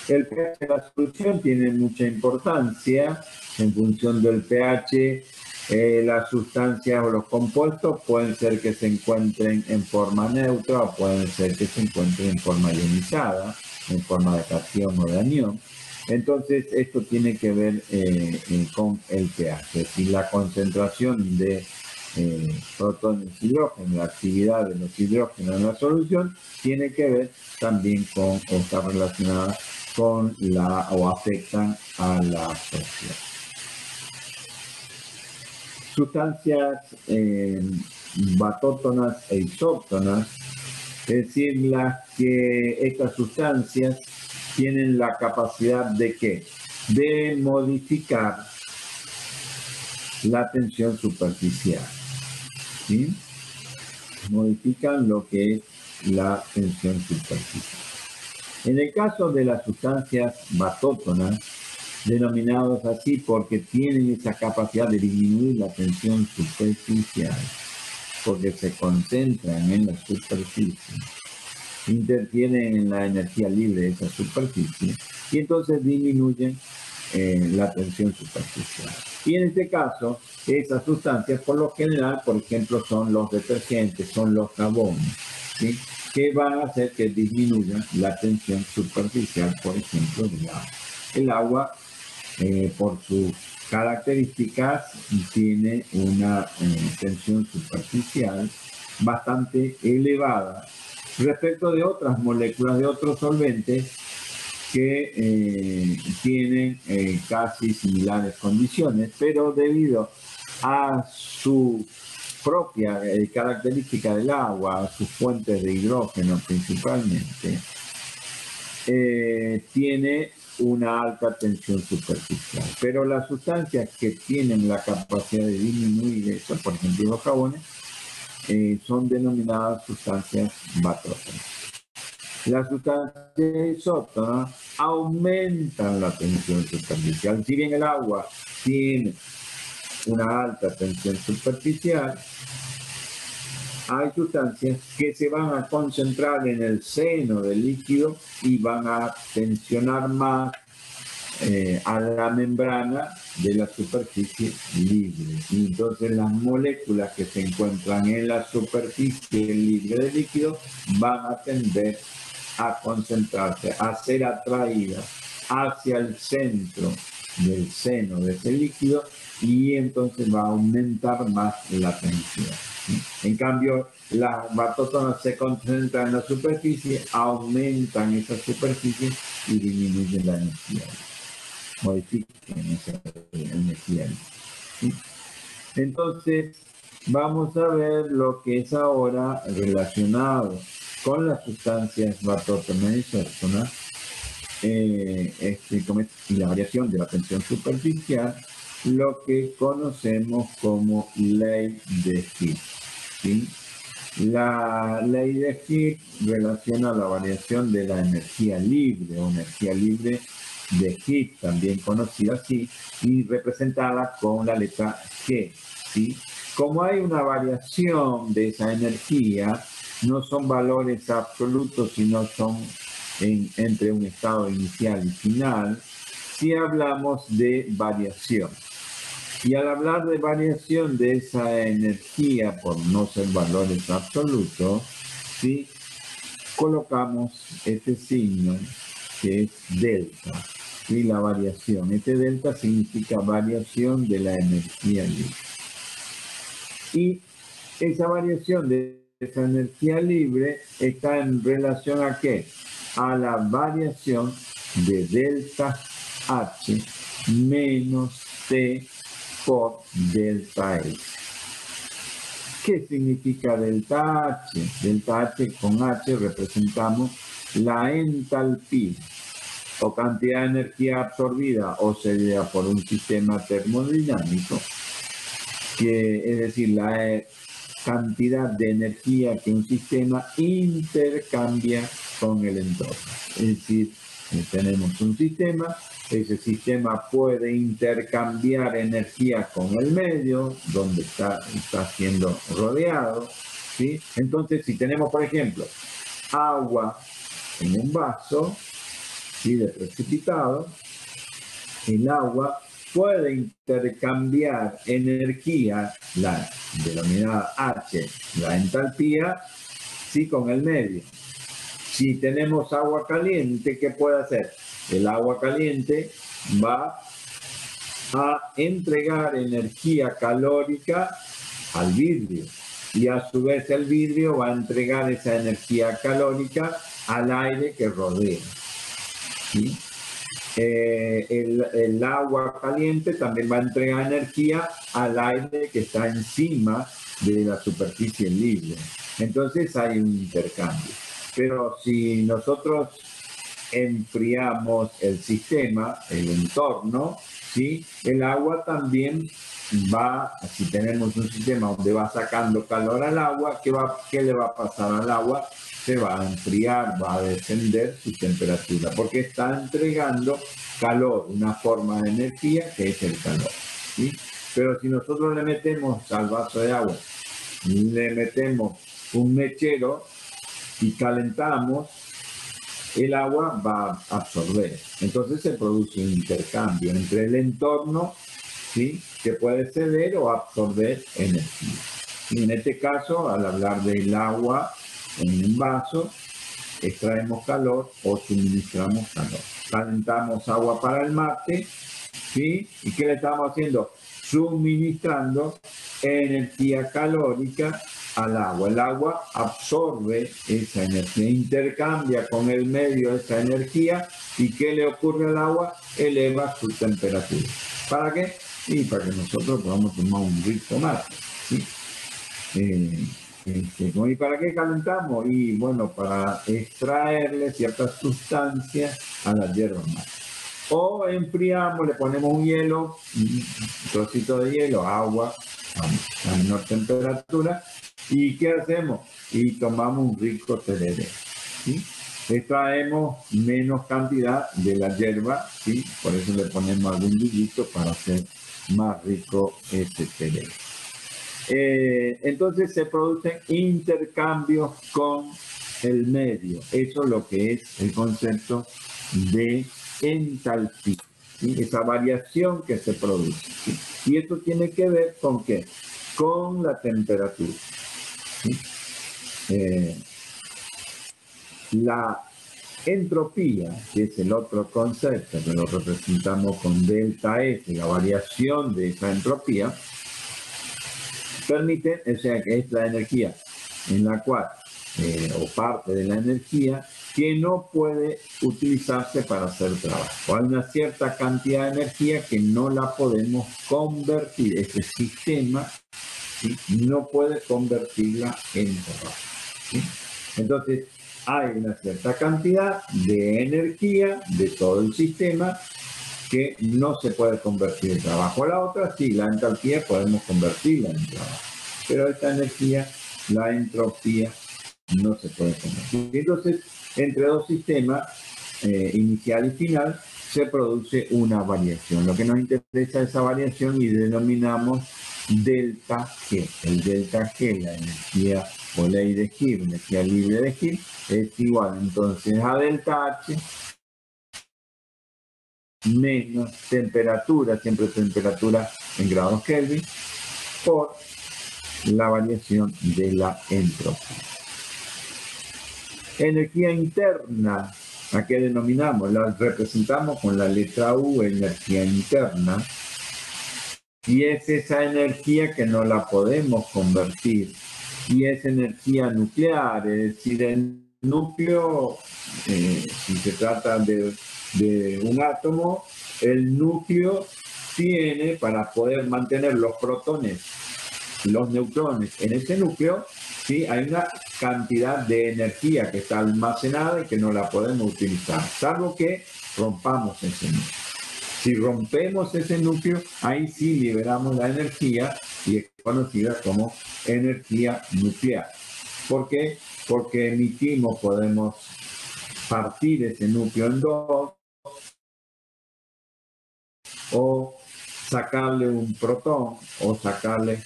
El pH de la solución tiene mucha importancia. En función del pH, las sustancias o los compuestos pueden ser que se encuentren en forma neutra o pueden ser que se encuentren en forma ionizada, en forma de cation o de anión. Entonces, esto tiene que ver con el pH, es decir, la concentración de protones y hidrógenos, la actividad de los hidrógenos en la solución, tiene que ver también con, o está relacionada con o afectan a la absorción. Sustancias batótonas e isótonas, es decir, estas sustancias tienen la capacidad de ¿qué? De modificar la tensión superficial, ¿sí? Modifican lo que es la tensión superficial. En el caso de las sustancias batótonas, denominados así porque tienen esa capacidad de disminuir la tensión superficial, porque se concentran en la superficie, interfieren en la energía libre de esa superficie y entonces disminuyen la tensión superficial. Y en este caso, esas sustancias por lo general, por ejemplo, son los detergentes, son los jabones, ¿sí?, que van a hacer que disminuyan la tensión superficial, por ejemplo, del agua. El agua, por sus características, tiene una tensión superficial bastante elevada respecto de otras moléculas, de otros solventes que tienen casi similares condiciones, pero debido a su propia característica del agua, a sus fuentes de hidrógeno principalmente, tiene una alta tensión superficial. Pero las sustancias que tienen la capacidad de disminuir eso, por ejemplo los jabones, son denominadas sustancias batótonas. Las sustancias isótonas aumentan la tensión superficial. Si bien el agua tiene una alta tensión superficial, hay sustancias que se van a concentrar en el seno del líquido y van a tensionar más a la membrana de la superficie libre. Y entonces las moléculas que se encuentran en la superficie libre del líquido van a tender a concentrarse, a ser atraídas hacia el centro del seno de ese líquido y entonces va a aumentar más la tensión. En cambio, las batótonas se concentran en la superficie, aumentan esa superficie y disminuyen la energía. Modifican esa energía. ¿Sí? Entonces, vamos a ver lo que es ahora relacionado con las sustancias batótonas y isótonas y la variación de la tensión superficial lo que conocemos como ley de Higgs, ¿sí? La ley de Higgs relaciona la variación de la energía libre o energía libre de Higgs, también conocida así, y representada con la letra G, ¿sí? Como hay una variación de esa energía, no son valores absolutos, sino son entre un estado inicial y final, si hablamos de variación. Y al hablar de variación de esa energía, por no ser valores absolutos, ¿sí? Colocamos este signo que es delta, y la variación. Este delta significa variación de la energía libre. Y esa variación de esa energía libre está en relación a ¿qué? A la variación de delta H menos T por delta S. ¿Qué significa delta H? Delta H, con H representamos la entalpía o cantidad de energía absorbida o cedida por un sistema termodinámico, que es decir, la cantidad de energía que un sistema intercambia con el entorno. Es decir, tenemos un sistema, ese sistema puede intercambiar energía con el medio donde está siendo rodeado, ¿sí? Entonces, si tenemos, por ejemplo, agua en un vaso, ¿sí? De precipitado, el agua puede intercambiar energía, la denominada H, la entalpía, ¿sí? Con el medio. Si tenemos agua caliente, ¿qué puede hacer? El agua caliente va a entregar energía calórica al vidrio y a su vez el vidrio va a entregar esa energía calórica al aire que rodea, ¿sí? El agua caliente también va a entregar energía al aire que está encima de la superficie libre. Entonces hay un intercambio. Pero si nosotros enfriamos el sistema, el entorno, ¿sí? El agua también va, si tenemos un sistema donde va sacando calor al agua, ¿qué le va a pasar al agua? Se va a enfriar, va a descender su temperatura, porque está entregando calor, una forma de energía que es el calor, ¿sí? Pero si nosotros le metemos al vaso de agua, le metemos un mechero y calentamos, el agua va a absorber. Entonces se produce un intercambio entre el entorno, ¿sí? Que puede ceder o absorber energía. Y en este caso, al hablar del agua en un vaso, extraemos calor o suministramos calor. Calentamos agua para el mate, ¿sí? ¿Y qué le estamos haciendo? Suministrando energía calórica al agua. El agua absorbe esa energía, intercambia con el medio esa energía. ¿Y qué le ocurre al agua? Eleva su temperatura. ¿Para qué? Y para que nosotros podamos tomar un rico mate, ¿sí? ¿Y para qué calentamos? Y bueno, para extraerle ciertas sustancias a la hierba mate. O enfriamos, le ponemos un hielo, un trocito de hielo, agua a menor temperatura. ¿Y qué hacemos? Y tomamos un rico tereré, ¿sí? Extraemos menos cantidad de la hierba, ¿sí? Por eso le ponemos algún yuyito para hacer más rico ese tereré. Entonces se producen intercambios con el medio. Eso es lo que es el concepto de entalpía, ¿sí? Esa variación que se produce, ¿sí? Y esto tiene que ver con ¿qué? Con la temperatura, ¿sí? La entropía, que es el otro concepto que lo representamos con delta S, la variación de esa entropía, permite, o sea, que es la energía en la cual, o parte de la energía, que no puede utilizarse para hacer trabajo. Hay una cierta cantidad de energía que no la podemos convertir. Este sistema, ¿sí? No puede convertirla en trabajo, ¿sí? Entonces, hay una cierta cantidad de energía de todo el sistema que no se puede convertir en trabajo. La otra sí, la entalpía podemos convertirla en trabajo, pero esta energía, la entropía, no se puede convertir. Entonces, entre dos sistemas, inicial y final, se produce una variación. Lo que nos interesa es esa variación y denominamos delta G. El delta G, la energía o ley de Gibbs, energía libre de Gibbs, es igual entonces a delta H menos temperatura, siempre temperatura en grados Kelvin, por la variación de la entropía. Energía interna, ¿a qué denominamos? La representamos con la letra U, energía interna, y es esa energía que no la podemos convertir, y es energía nuclear, es decir, el núcleo, si se trata de un átomo, el núcleo tiene, para poder mantener los protones y los neutrones en ese núcleo, ¿sí? Hay una cantidad de energía que está almacenada y que no la podemos utilizar, salvo que rompamos ese núcleo. Si rompemos ese núcleo, ahí sí liberamos la energía y es conocida como energía nuclear. ¿Por qué? Porque emitimos, podemos partir ese núcleo en dos o sacarle un protón o sacarle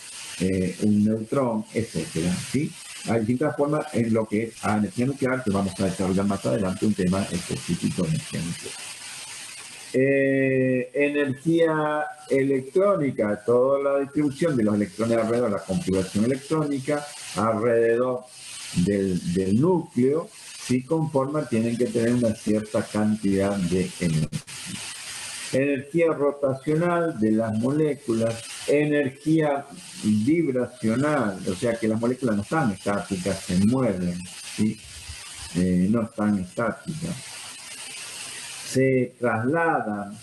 un neutrón, etcétera, ¿sí? Hay distintas formas en lo que es a energía nuclear, que vamos a desarrollar más adelante un tema específico de energía nuclear. Energía electrónica, toda la distribución de los electrones alrededor, la configuración electrónica alrededor del núcleo, si conforman, tienen que tener una cierta cantidad de energía. Energía rotacional de las moléculas, energía vibracional, o sea que las moléculas no están estáticas, se mueven, ¿sí? No están estáticas. Se trasladan,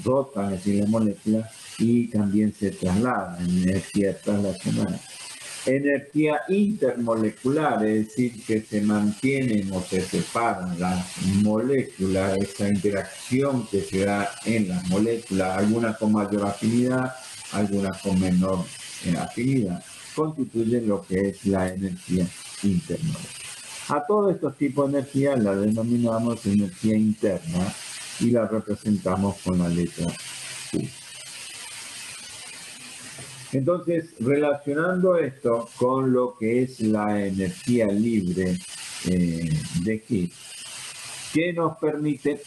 rotan, es decir, las moléculas, y también se trasladan, energía traslacional. Energía intermolecular, es decir, que se mantienen o se separan las moléculas, esa interacción que se da en las moléculas, algunas con mayor afinidad, algunas con menor afinidad, constituyen lo que es la energía intermolecular. A todos estos tipos de energía la denominamos energía interna y la representamos con la letra U. Entonces, relacionando esto con lo que es la energía libre de Gibbs, ¿qué nos permite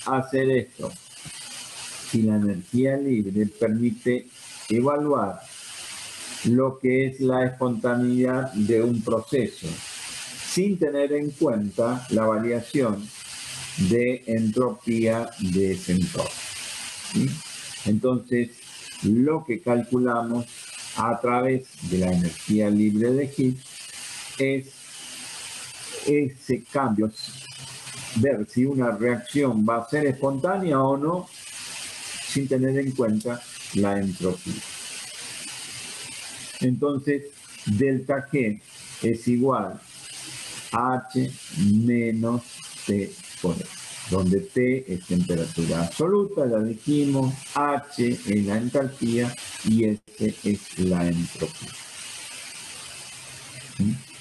hacer esto? Si la energía libre permite evaluar lo que es la espontaneidad de un proceso, sin tener en cuenta la variación de entropía de ese entorno, ¿sí? Entonces, lo que calculamos a través de la energía libre de Gibbs es ese cambio, ver si una reacción va a ser espontánea o no, sin tener en cuenta la entropía. Entonces, delta G es igual a H menos T por E, donde T es temperatura absoluta, ya dijimos, H es la entalpía y S es la entropía.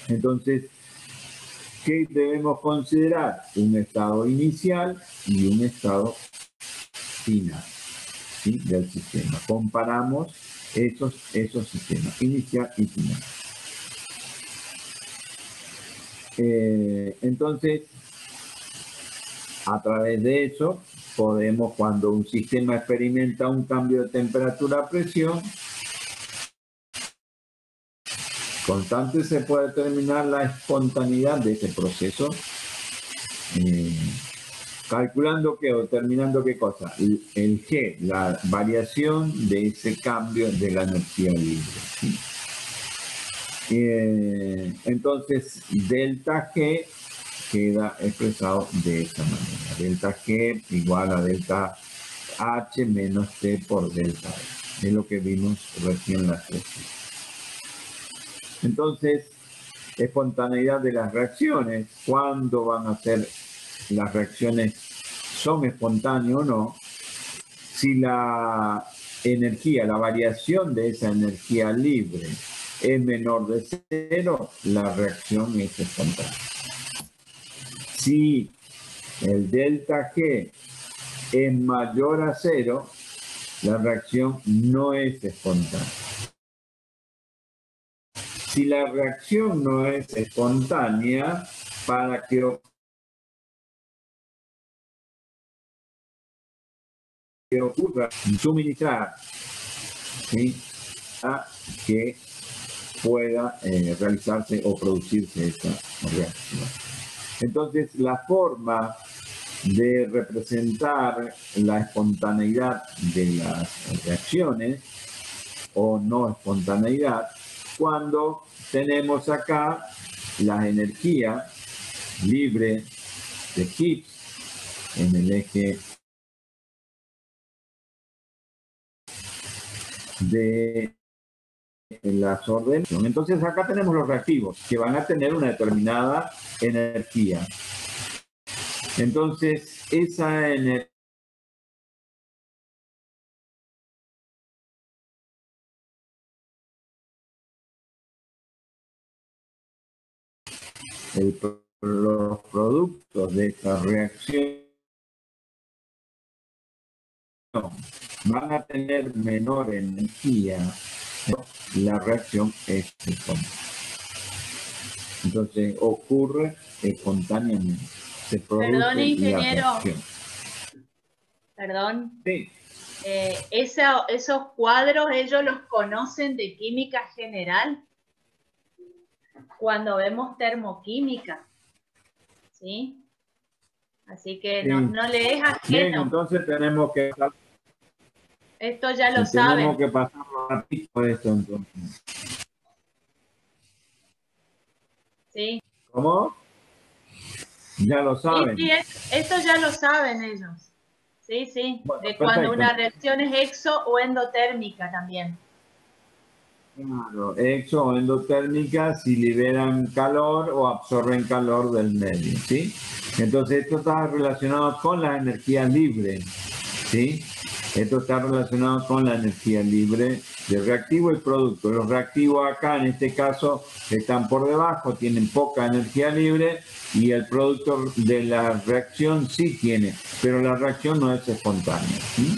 Entonces, ¿qué debemos considerar? Un estado inicial y un estado final, ¿sí?, del sistema. Comparamos esos sistemas, inicial y final. Entonces, a través de eso, podemos, cuando un sistema experimenta un cambio de temperatura-presión constante, se puede determinar la espontaneidad de ese proceso, calculando qué o determinando qué cosa, el G, la variación de ese cambio de la energía libre, ¿sí? Entonces, delta G queda expresado de esta manera. Delta G igual a delta H menos T por delta E. Es lo que vimos recién en la clase. Entonces, espontaneidad de las reacciones. ¿Cuándo van a ser las reacciones son espontáneos o no, si la energía, la variación de esa energía libre es menor de cero, la reacción es espontánea. Si el delta G es mayor a cero, la reacción no es espontánea. Si la reacción no es espontánea, para que ocurra suministrar, ¿sí?, a que pueda realizarse o producirse esa reacción. Entonces, la forma de representar la espontaneidad de las reacciones o no espontaneidad, cuando tenemos acá la energía libre de Gibbs en el eje de las órdenes. Entonces acá tenemos los reactivos que van a tener una determinada energía. Entonces esa energía los productos de esta reacción van a tener menor energía, la reacción es espontánea. Entonces ocurre espontáneamente. Se produce.
Perdón, ingeniero.
La reacción.
Perdón.
Sí.
Esos cuadros ellos los conocen de química general cuando vemos termoquímica, ¿sí? Así que
Sí.
no le es ajeno.
Bien, entonces tenemos que...
Esto ya lo
tenemos
saben.
que pasar rápido esto entonces.
Sí.
¿Cómo? Ya lo saben.
Sí, esto ya lo saben ellos. Sí, sí.
Bueno,
de
perfecto.
cuando una reacción es exo o endotérmica también.
Claro, exo o endotérmica si liberan calor o absorben calor del medio, ¿sí? Entonces esto está relacionado con la energía libre, ¿sí? Esto está relacionado con la energía libre de reactivo y producto. Los reactivos acá, en este caso, están por debajo, tienen poca energía libre y el producto de la reacción sí tiene, pero la reacción no es espontánea, ¿sí?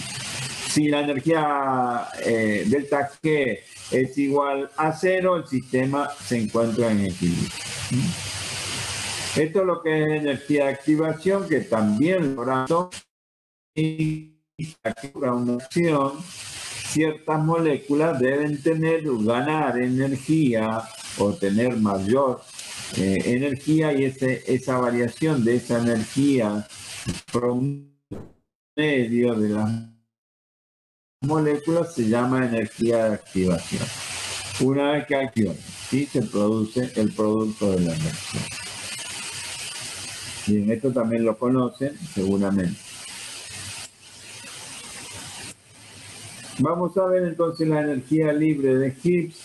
Si la energía delta G es igual a cero, el sistema se encuentra en equilibrio. Esto es lo que es energía de activación, que también logrando una acción, ciertas moléculas deben ganar energía o tener mayor energía, y esa variación de esa energía promedio de las moléculas se llama energía de activación. Una vez que acciona, ¿sí?, se produce el producto de la reacción. Bien, esto también lo conocen seguramente. Vamos a ver entonces la energía libre de Gibbs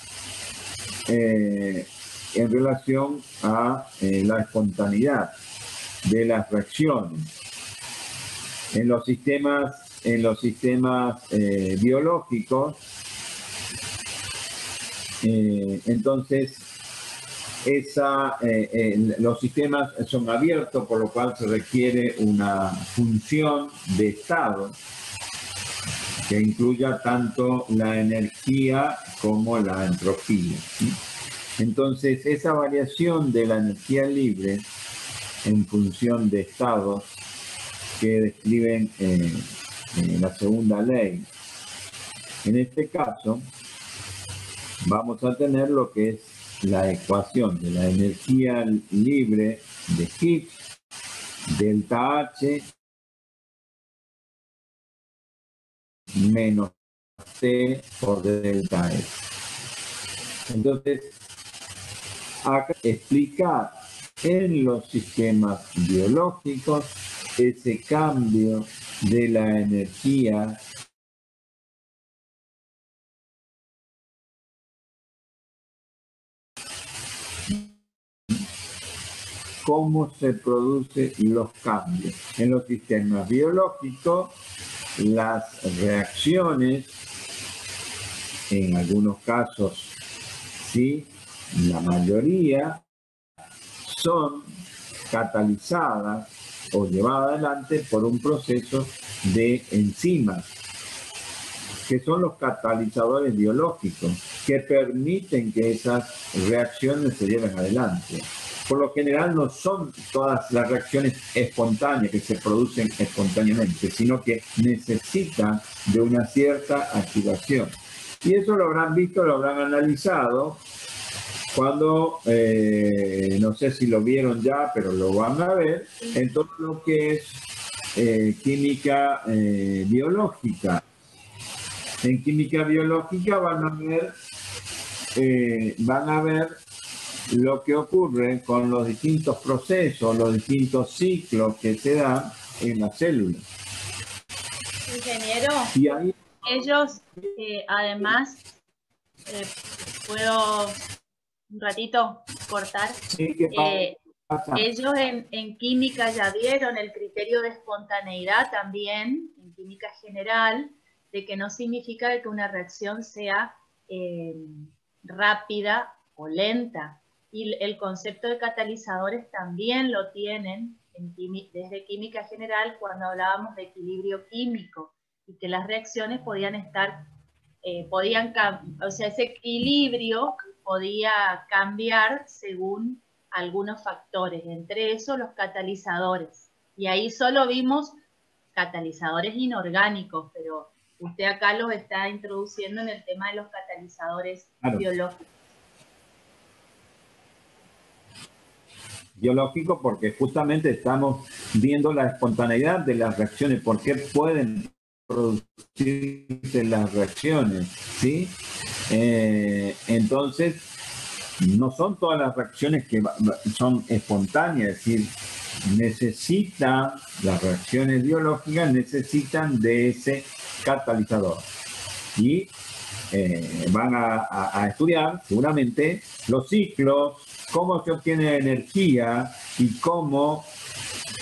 en relación a la espontaneidad de las reacciones. En los sistemas biológicos, entonces los sistemas son abiertos, por lo cual se requiere una función de estado que incluya tanto la energía como la entropía, ¿sí? Entonces, esa variación de la energía libre en función de estados que describen la segunda ley, en este caso, vamos a tener lo que es la ecuación de la energía libre de Gibbs, delta H menos T por delta S. Entonces, acá explicar en los sistemas biológicos ese cambio de la energía cómo se producen los cambios. En los sistemas biológicos, las reacciones, en algunos casos, sí, la mayoría, son catalizadas o llevadas adelante por un proceso de enzimas, que son los catalizadores biológicos, que permiten que esas reacciones se lleven adelante. Por lo general no son todas las reacciones espontáneas que se producen espontáneamente, sino que necesitan de una cierta activación. Y eso lo habrán visto, lo habrán analizado cuando, no sé si lo vieron ya, pero lo van a ver, en todo lo que es química biológica. En química biológica van a ver lo que ocurre con los distintos procesos, los distintos ciclos que se dan en las células.
Ingeniero,
Y ahí,
ellos además, ¿puedo un ratito cortar?
sí, ¿qué pasa?
Ellos en química ya vieron el criterio de espontaneidad también, en química general, de que no significa que una reacción sea rápida o lenta. Y el concepto de catalizadores también lo tienen desde química general cuando hablábamos de equilibrio químico y que las reacciones podían estar, o sea, ese equilibrio podía cambiar según algunos factores, entre esos los catalizadores. Y ahí solo vimos catalizadores inorgánicos, pero usted acá los está introduciendo en el tema de los catalizadores biológicos.
Biológico, porque justamente estamos viendo la espontaneidad de las reacciones, por qué pueden producirse las reacciones, ¿sí? Entonces, no son todas las reacciones que son espontáneas, es decir, las reacciones biológicas necesitan de ese catalizador. Y van a estudiar seguramente los ciclos, cómo se obtiene energía y cómo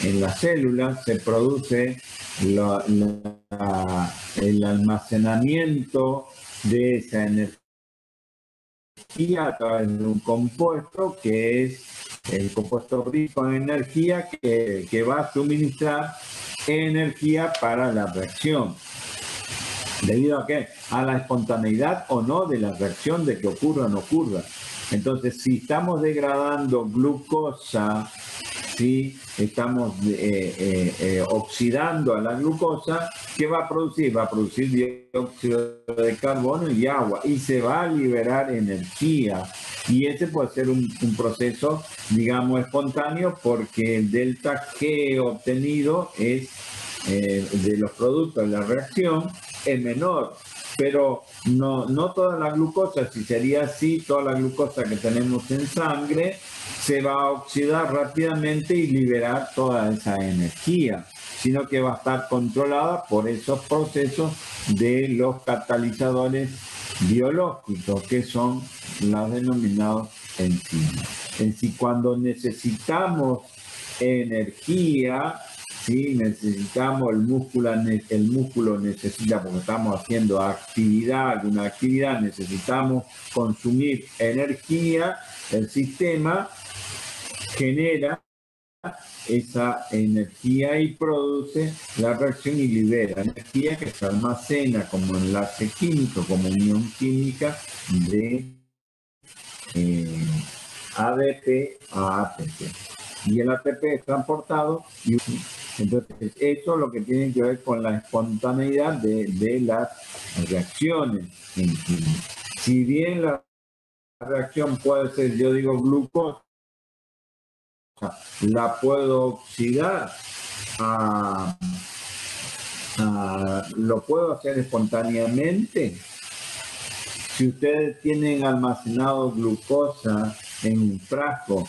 en las células se produce el almacenamiento de esa energía a través de un compuesto que es el compuesto rico en energía que va a suministrar energía para la reacción. ¿Debido a qué? A la espontaneidad o no de la reacción, de que ocurra o no ocurra. Entonces, si estamos degradando glucosa, si estamos oxidando a la glucosa, ¿qué va a producir? Va a producir dióxido de carbono y agua y se va a liberar energía. Y ese puede ser un proceso, digamos, espontáneo, porque el delta G obtenido es de los productos de la reacción es menor. Pero no toda la glucosa, si sería así, toda la glucosa que tenemos en sangre se va a oxidar rápidamente y liberar toda esa energía, sino que va a estar controlada por esos procesos de los catalizadores biológicos, que son los denominados enzimas. Es decir, cuando necesitamos energía, ¿sí? Necesitamos el músculo necesita, porque estamos haciendo alguna actividad, necesitamos consumir energía, el sistema genera esa energía y produce la reacción y libera energía que se almacena como enlace químico, como unión química de ADP a ATP. Y el ATP es transportado y entonces eso es lo que tiene que ver con la espontaneidad de las reacciones en química. Si bien la reacción puede ser, yo digo, glucosa, la puedo oxidar, lo puedo hacer espontáneamente. Si ustedes tienen almacenado glucosa en un frasco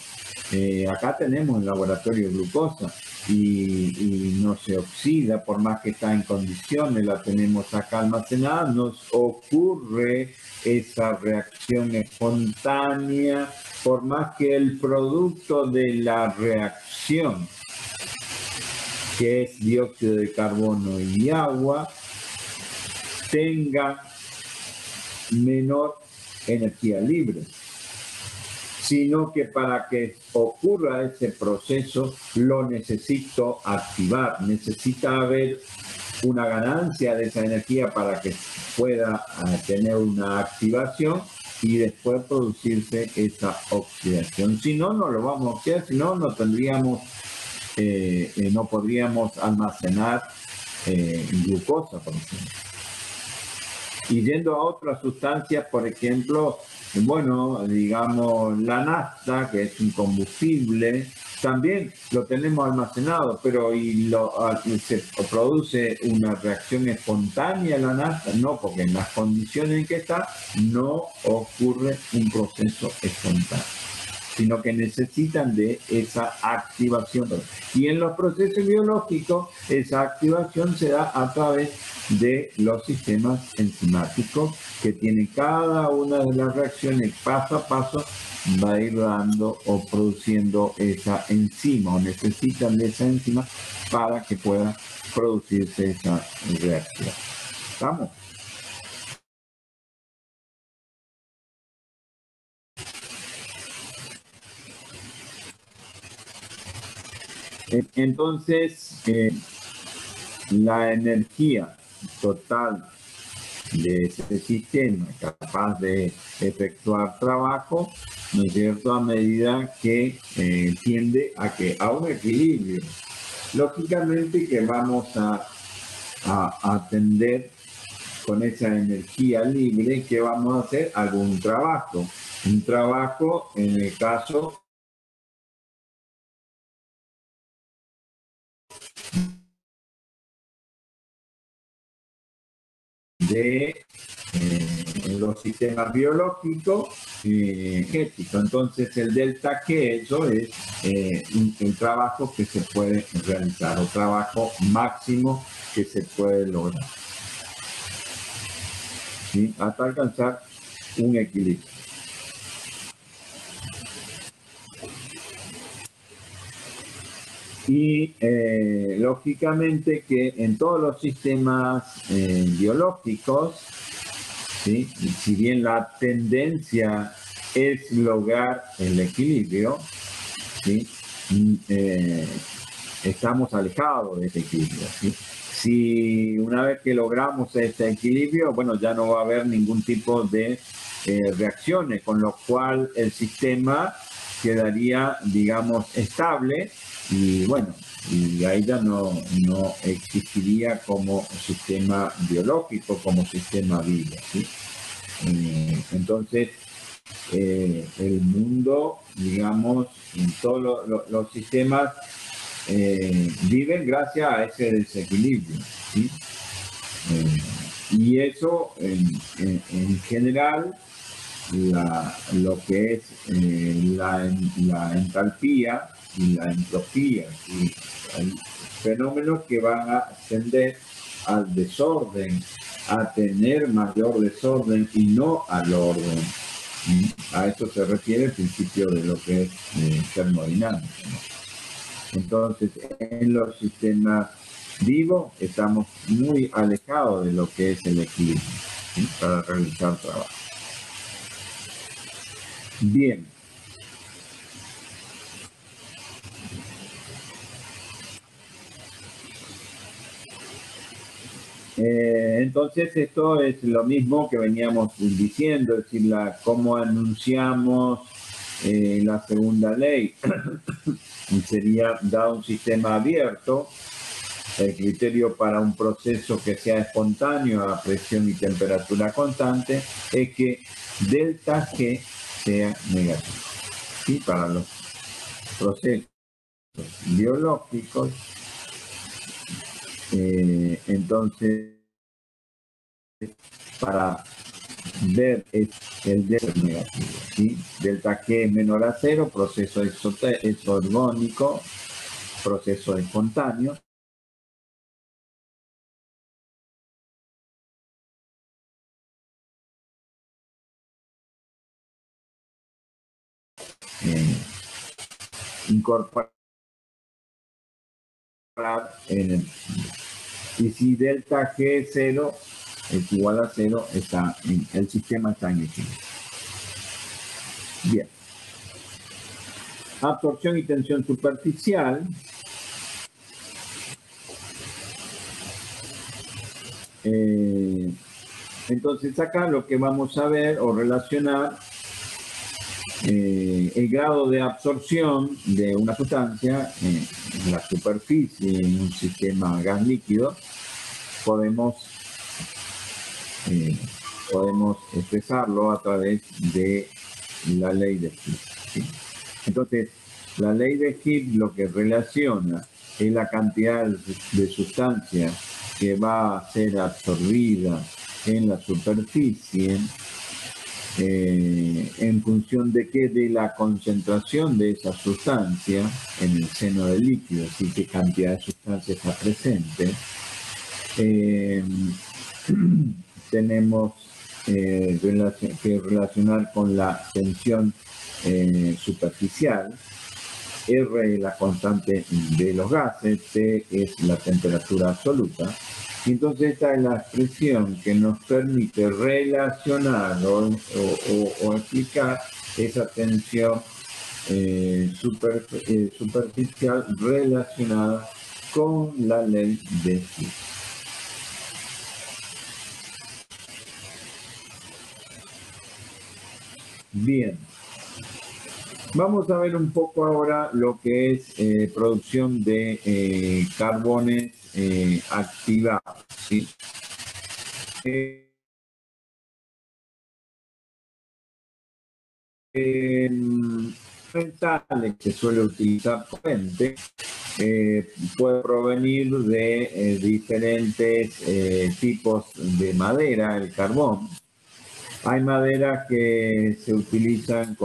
acá tenemos el laboratorio glucosa y no se oxida por más que está en condiciones, la tenemos acá almacenada, nos ocurre esa reacción espontánea por más que el producto de la reacción, que es dióxido de carbono y agua, tenga menor energía libre, sino que para que ocurra ese proceso lo necesito activar, necesita haber una ganancia de esa energía para que pueda tener una activación y después producirse esa oxidación. Si no, no lo vamos a oxidar, si no, no tendríamos, no podríamos almacenar glucosa, por ejemplo. Y yendo a otras sustancias, por ejemplo, bueno, digamos la nafta, que es un combustible, también lo tenemos almacenado, pero se produce una reacción espontánea la nafta, no, porque en las condiciones en que está no ocurre un proceso espontáneo, sino que necesitan de esa activación. Y en los procesos biológicos, esa activación se da a través de los sistemas enzimáticos que tienen cada una de las reacciones paso a paso, va a ir dando o produciendo esa enzima o necesitan de esa enzima para que pueda producirse esa reacción. ¿Estamos? Entonces, la energía total de ese sistema capaz de efectuar trabajo, ¿no es cierto?, a medida que tiende a un equilibrio. Lógicamente que vamos a atender con esa energía libre que vamos a hacer algún trabajo. Un trabajo, en el caso de los sistemas biológicos energéticos. Entonces el delta G, eso es el trabajo que se puede realizar o trabajo máximo que se puede lograr, ¿sí?, hasta alcanzar un equilibrio. Y lógicamente que en todos los sistemas biológicos, ¿sí?, si bien la tendencia es lograr el equilibrio, ¿sí?, estamos alejados de ese equilibrio, ¿sí? Si una vez que logramos este equilibrio, bueno, ya no va a haber ningún tipo de reacciones, con lo cual el sistema quedaría, digamos, estable y bueno, y ahí ya no existiría como sistema biológico, como sistema vivo, ¿sí? Entonces, el mundo, digamos, en todos los sistemas viven gracias a ese desequilibrio, ¿sí? Y eso, en general, lo que es la entalpía y la entropía, y hay fenómenos que van a tender al desorden, a tener mayor desorden y no al orden. A eso se refiere el principio de lo que es termodinámica, ¿no? Entonces, en los sistemas vivos estamos muy alejados de lo que es el equilibrio, ¿sí?, para realizar trabajo. Bien. Entonces esto es lo mismo que veníamos diciendo, es decir, cómo anunciamos la segunda ley. Sería, dado un sistema abierto, el criterio para un proceso que sea espontáneo a presión y temperatura constante es que delta G sea negativo. ¿Sí? Para los procesos biológicos, entonces, para ver es el delta negativo, ¿sí? Delta G menor a 0, proceso exorgónico, proceso espontáneo. Incorporar en el, y si delta G es 0 es igual a 0, el sistema está en equilibrio. Bien. Absorción y tensión superficial. Entonces acá lo que vamos a ver o relacionar el grado de absorción de una sustancia en la superficie, en un sistema gas líquido, podemos expresarlo a través de la ley de Higgs, ¿sí? Entonces, la ley de Higgs lo que relaciona es la cantidad de sustancia que va a ser absorbida en la superficie en función de qué, de la concentración de esa sustancia en el seno del líquido, así qué cantidad de sustancia está presente. Tenemos que relacionar con la tensión superficial. R es la constante de los gases, T es la temperatura absoluta. Y entonces esta es la expresión que nos permite relacionar o explicar esa tensión superficial relacionada con la ley de Higgs. Bien, vamos a ver un poco ahora lo que es producción de carbones activados, ¿sí? Metales que suele utilizar corriente puede provenir de diferentes tipos de madera, el carbón. Hay maderas que se utilizan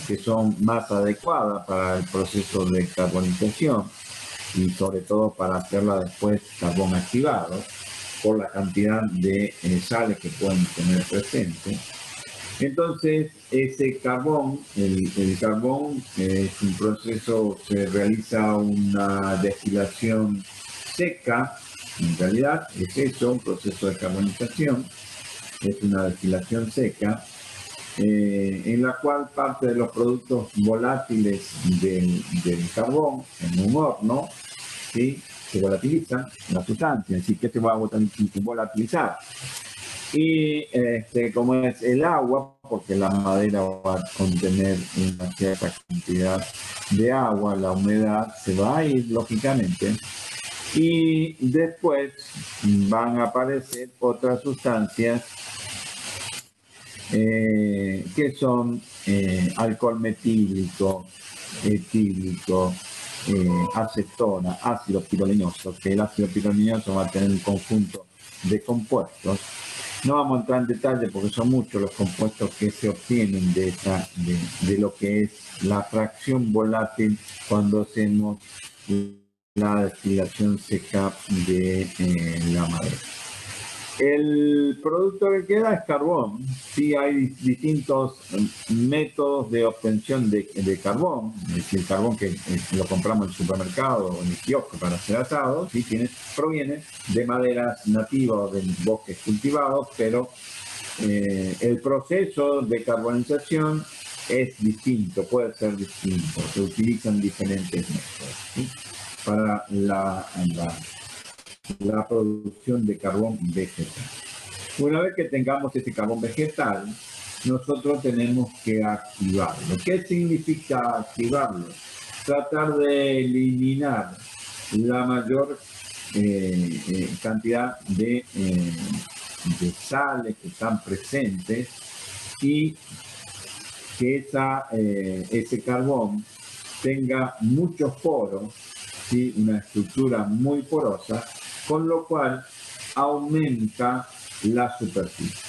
que son más adecuadas para el proceso de carbonización y sobre todo para hacerla después carbón activado por la cantidad de sales que pueden tener presente. Entonces, ese carbón, el carbón es un proceso, se realiza una destilación seca, en realidad es eso, un proceso de carbonización. Es una destilación seca, en la cual parte de los productos volátiles del carbón en un horno, ¿sí?, se volatilizan la sustancia, así que se va a volatilizar. Y como es el agua, porque la madera va a contener una cierta cantidad de agua, la humedad se va a ir lógicamente. Y después van a aparecer otras sustancias que son alcohol metílico, etílico, acetona, ácido pirolinoso, que el ácido pirolinoso va a tener un conjunto de compuestos. No vamos a entrar en detalle porque son muchos los compuestos que se obtienen de lo que es la fracción volátil cuando hacemos la destilación seca de la madera. El producto que queda es carbón. Sí, hay distintos métodos de obtención de carbón. Es decir, el carbón que lo compramos en el supermercado o en el kiosco para hacer asado, ¿sí?, proviene de maderas nativas o de bosques cultivados, pero el proceso de carbonización es distinto, puede ser distinto. Se utilizan diferentes métodos, ¿sí?, para la producción de carbón vegetal. Una vez que tengamos este carbón vegetal, nosotros tenemos que activarlo. ¿Qué significa activarlo? Tratar de eliminar la mayor cantidad de sales que están presentes y que ese carbón tenga muchos poros, ¿sí?, una estructura muy porosa, con lo cual aumenta la superficie.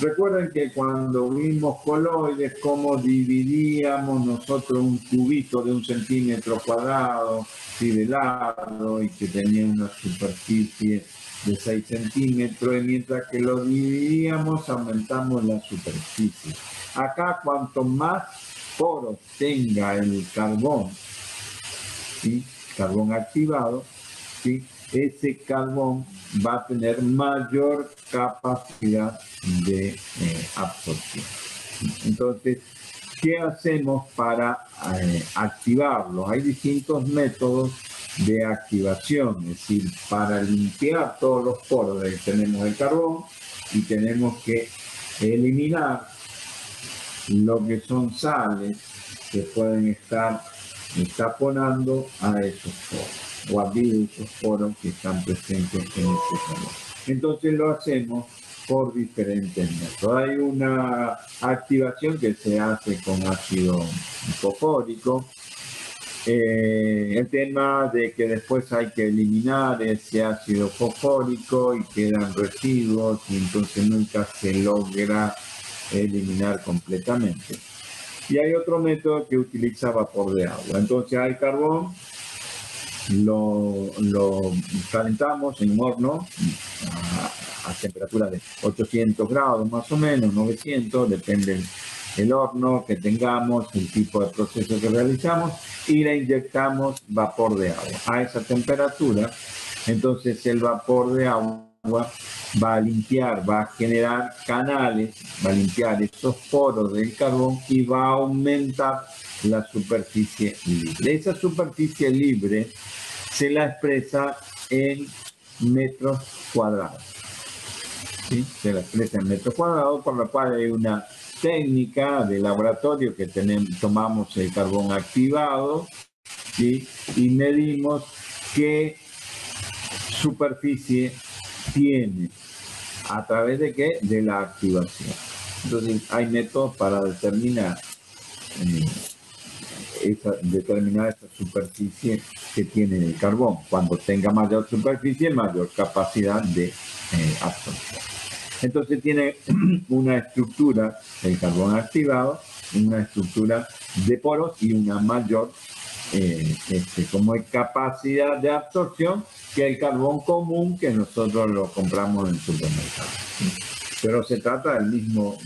Recuerden que cuando vimos coloides, cómo dividíamos nosotros un cubito de 1 centímetro cuadrado, ¿sí? De largo, y que tenía una superficie de 6 centímetros, y mientras que lo dividíamos aumentamos la superficie. Acá cuanto más poros tenga el carbón, ¿sí? Carbón activado, ¿sí? Ese carbón va a tener mayor capacidad de absorción. Entonces, ¿qué hacemos para activarlo? Hay distintos métodos de activación, es decir, para limpiar todos los poros que tenemos el carbón, y tenemos que eliminar lo que son sales que pueden estar taponando a esos poros, o abrir esos poros que están presentes en este carbón. Entonces lo hacemos por diferentes métodos. Hay una activación que se hace con ácido fosfórico. El tema de que después hay que eliminar ese ácido fosfórico y quedan residuos, y entonces nunca se logra eliminar completamente. Y hay otro método que utiliza vapor de agua. Entonces al carbón lo calentamos en un horno a temperatura de 800 grados más o menos, 900, depende el horno que tengamos, el tipo de proceso que realizamos, y le inyectamos vapor de agua a esa temperatura. Entonces el vapor de agua va a limpiar, va a generar canales, va a limpiar esos poros del carbón y va a aumentar la superficie libre. Esa superficie libre se la expresa en metros cuadrados. ¿Sí? Se la expresa en metros cuadrados, por lo cual hay una técnica de laboratorio que tomamos el carbón activado, ¿sí? Y medimos qué superficie tiene. ¿A través de qué? De la activación. Entonces hay métodos para determinar esa superficie que tiene el carbón. Cuando tenga mayor superficie, mayor capacidad de absorción. Entonces tiene una estructura, el carbón activado, una estructura de poros y una mayor como capacidad de absorción que el carbón común que nosotros lo compramos en el supermercado. Pero se trata del mismo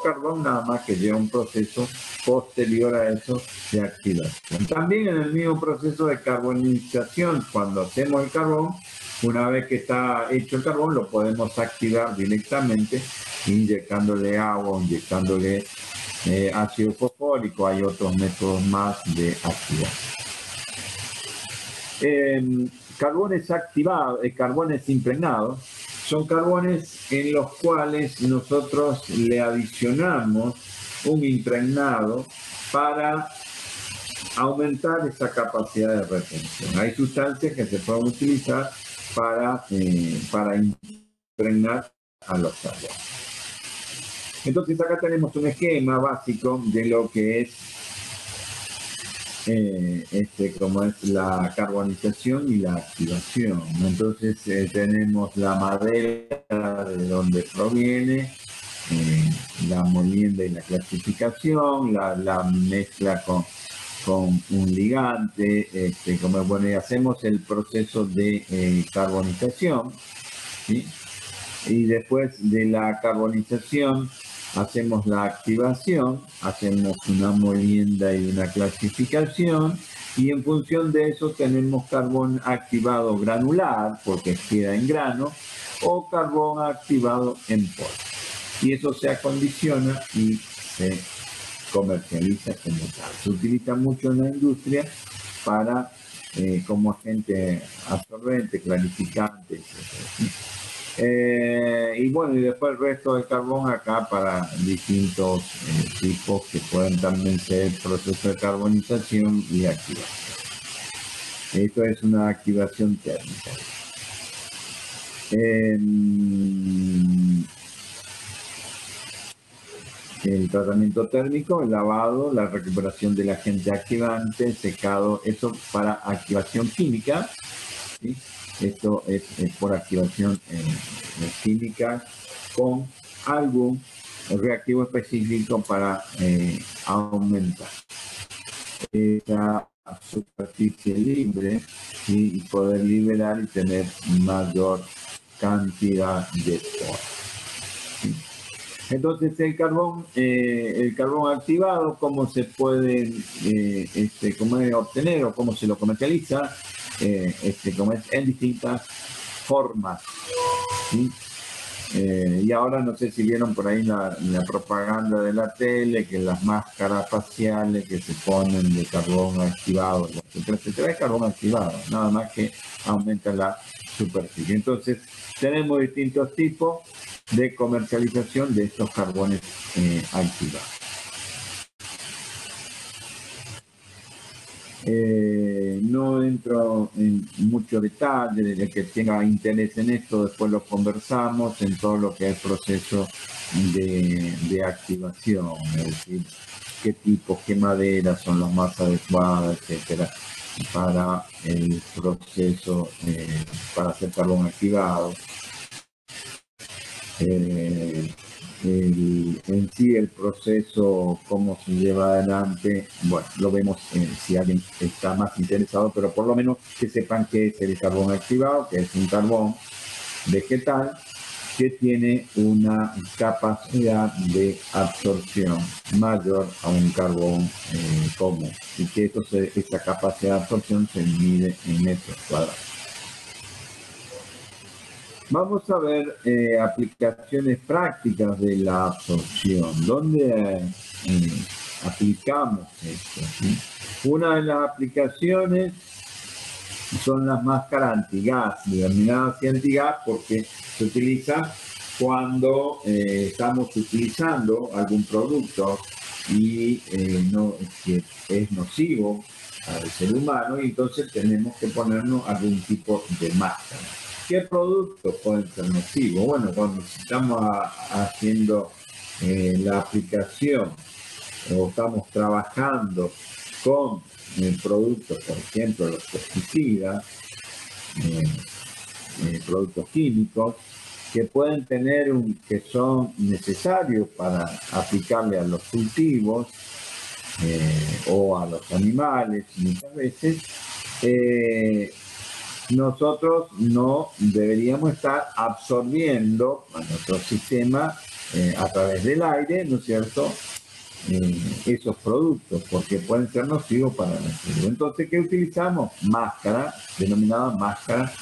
carbón, nada más que lleva un proceso posterior a eso de activación. También en el mismo proceso de carbonización, cuando hacemos el carbón, una vez que está hecho el carbón, lo podemos activar directamente inyectándole agua, inyectándole ácido fosfórico. Hay otros métodos más de activación. Carbones activados, carbones impregnados, son carbones en los cuales nosotros le adicionamos un impregnado para aumentar esa capacidad de retención. Hay sustancias que se pueden utilizar para impregnar a los carbones. Entonces acá tenemos un esquema básico de lo que es como es la carbonización y la activación. Entonces tenemos la madera de donde proviene, la molienda y la clasificación, la mezcla con un ligante, y hacemos el proceso de carbonización, ¿sí? Y después de la carbonización hacemos la activación, hacemos una molienda y una clasificación, y en función de eso tenemos carbón activado granular, porque queda en grano, o carbón activado en polvo. Y eso se acondiciona y se comercializa como tal. Se utiliza mucho en la industria para como agente absorbente, clarificante, etc. Y bueno, y después el resto del carbón acá para distintos tipos que pueden también ser proceso de carbonización y activación. Esto es una activación térmica. El tratamiento térmico, el lavado, la recuperación del agente activante, secado, eso para activación química, ¿sí? Esto es por activación química con algún reactivo específico para aumentar esa superficie libre y poder liberar y tener mayor cantidad de poros. ¿Sí? Entonces el carbón activado, ¿cómo se puede obtener o cómo se lo comercializa? Como es en distintas formas. ¿Sí? Y ahora no sé si vieron por ahí la propaganda de la tele, que las máscaras faciales que se ponen de carbón activado, etcétera, es carbón activado, nada más que aumenta la superficie. Entonces tenemos distintos tipos de comercialización de estos carbones activados. No entro en mucho detalle, desde que tenga interés en esto, después lo conversamos en todo lo que es proceso de activación, es decir, qué tipos, qué maderas son las más adecuadas, etcétera, para el proceso, para hacer carbón activado. En sí el proceso, cómo se lleva adelante, bueno, lo vemos si alguien está más interesado, pero por lo menos que sepan qué es el carbón activado, que es un carbón vegetal que tiene una capacidad de absorción mayor a un carbón común, y que esa capacidad de absorción se mide en metros cuadrados. Vamos a ver aplicaciones prácticas de la absorción. ¿Dónde aplicamos esto? ¿Sí? Una de las aplicaciones son las máscaras antigas, denominadas así antigas porque se utiliza cuando estamos utilizando algún producto y que es nocivo al ser humano, y entonces tenemos que ponernos algún tipo de máscara. ¿Qué productos pueden ser nocivos? Bueno, cuando estamos haciendo la aplicación o estamos trabajando con productos, por ejemplo, los pesticidas, productos químicos, que pueden tener que son necesarios para aplicarle a los cultivos o a los animales, muchas veces, nosotros no deberíamos estar absorbiendo a nuestro sistema a través del aire, ¿no es cierto?, esos productos, porque pueden ser nocivos para nosotros. Entonces, ¿qué utilizamos? Máscara, denominada máscara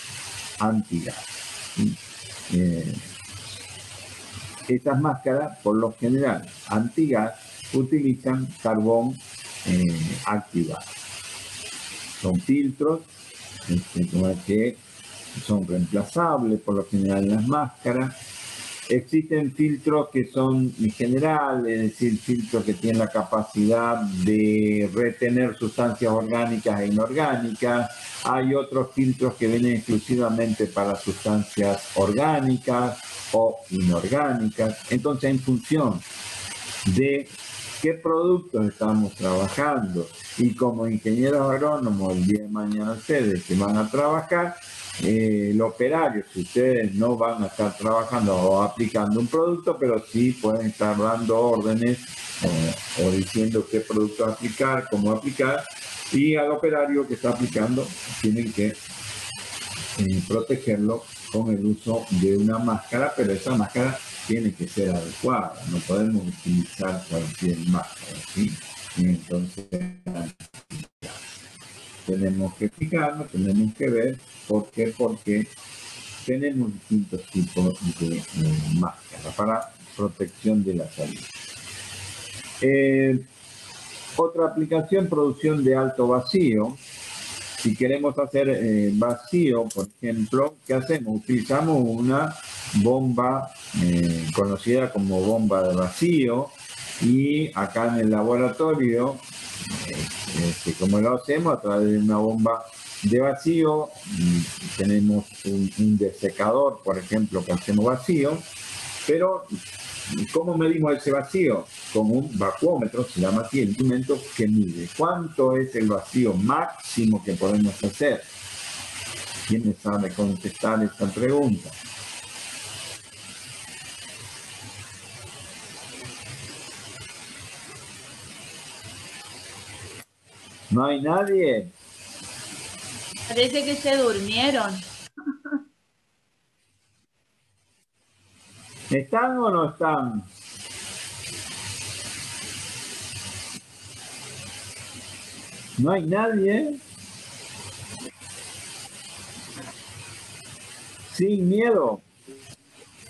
antigas. Estas máscaras, por lo general, antigas, utilizan carbón activado. Son filtros que son reemplazables por lo general en las máscaras. Existen filtros que son generales, es decir, filtros que tienen la capacidad de retener sustancias orgánicas e inorgánicas. Hay otros filtros que vienen exclusivamente para sustancias orgánicas o inorgánicas. Entonces, en función de qué productos estamos trabajando y como ingenieros agrónomos el día de mañana ustedes que van a trabajar, el operario, si ustedes no van a estar trabajando o aplicando un producto, pero sí pueden estar dando órdenes o diciendo qué producto aplicar, cómo aplicar, y al operario que está aplicando tienen que protegerlo con el uso de una máscara, pero esa máscara tiene que ser adecuada, no podemos utilizar cualquier máscara, ¿sí? Entonces, tenemos que fijarnos, tenemos que ver por qué, porque tenemos distintos tipos de máscaras para protección de la salud. Otra aplicación, producción de alto vacío. Si queremos hacer vacío, por ejemplo, ¿qué hacemos? Utilizamos una bomba conocida como bomba de vacío, y acá en el laboratorio, como lo hacemos a través de una bomba de vacío, tenemos un desecador, por ejemplo, que hacemos vacío, pero ¿cómo medimos ese vacío? Con un vacuómetro, se llama así, el instrumento que mide cuánto es el vacío máximo que podemos hacer. ¿Quién sabe contestar esta pregunta? ¿No hay nadie?
Parece que se durmieron.
¿Están o no están? ¿No hay nadie? Sin miedo.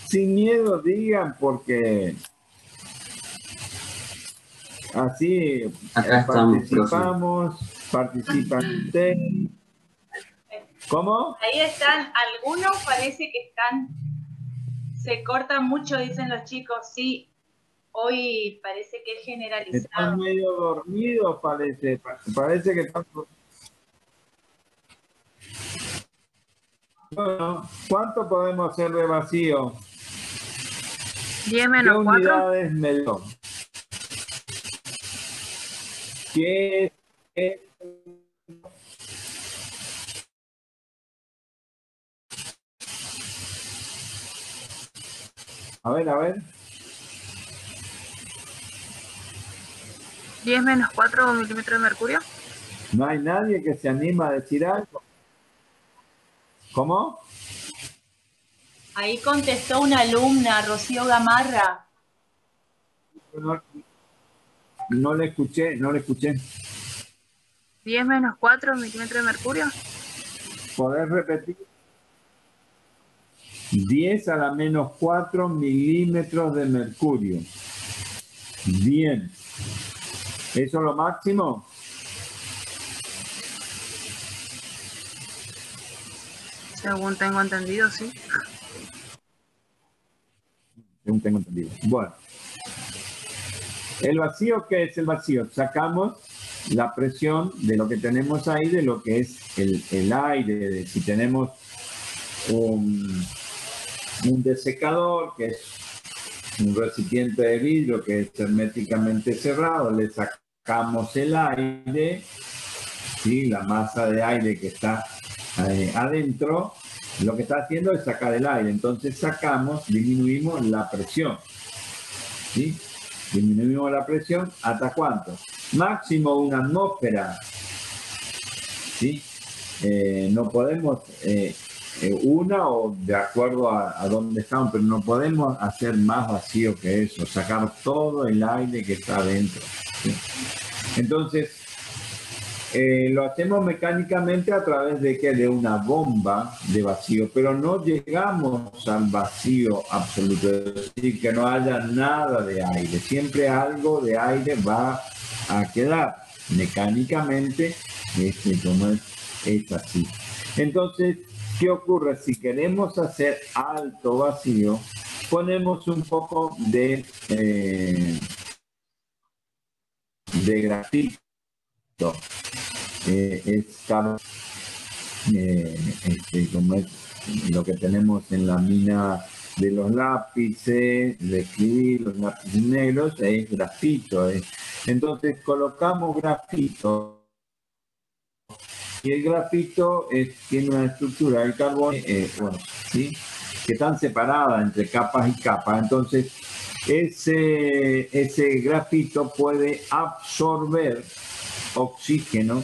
Sin miedo digan, porque así
Acá estamos,
participamos, participan ustedes. ¿Cómo?
Ahí están, algunos parece que están, se cortan mucho, dicen los chicos, sí, hoy parece que es generalizado.
Están medio dormidos, parece. Parece que están... Bueno, ¿cuánto podemos hacer de vacío?
10 menos
¿Qué
4.
unidades me dio? ¿Qué es? A ver.
10 menos 4 milímetros de mercurio.
¿No hay nadie que se anima a decir algo? ¿Cómo?
Ahí contestó una alumna, Rocío Gamarra.
No le escuché.
10 menos 4 milímetros de mercurio.
¿Podés repetir? 10 a la menos 4 milímetros de mercurio. Bien. ¿Eso es lo máximo?
Según tengo entendido, sí.
Según tengo entendido. Bueno. ¿El vacío qué es el vacío? Sacamos la presión de lo que tenemos ahí, de lo que es el aire. Si tenemos un desecador, que es un recipiente de vidrio que es herméticamente cerrado, le sacamos el aire, ¿sí? La masa de aire que está adentro, lo que está haciendo es sacar el aire. Entonces disminuimos la presión, ¿sí? Disminuimos la presión, ¿hasta cuánto? Máximo 1 atmósfera, ¿sí? No podemos, una o de acuerdo a dónde estamos, pero no podemos hacer más vacío que eso, sacar todo el aire que está adentro, ¿sí? Entonces, lo hacemos mecánicamente a través de una bomba de vacío, pero no llegamos al vacío absoluto, es decir, que no haya nada de aire. Siempre algo de aire va a quedar mecánicamente, como es así. Entonces, ¿qué ocurre? Si queremos hacer alto vacío, ponemos un poco de grafito. Como es lo que tenemos en la mina de los lápices, de escribir, los lápices negros, es grafito. Entonces colocamos grafito y el grafito tiene una estructura del carbón, ¿sí? Que están separadas entre capas y capas. Entonces ese grafito puede absorber oxígeno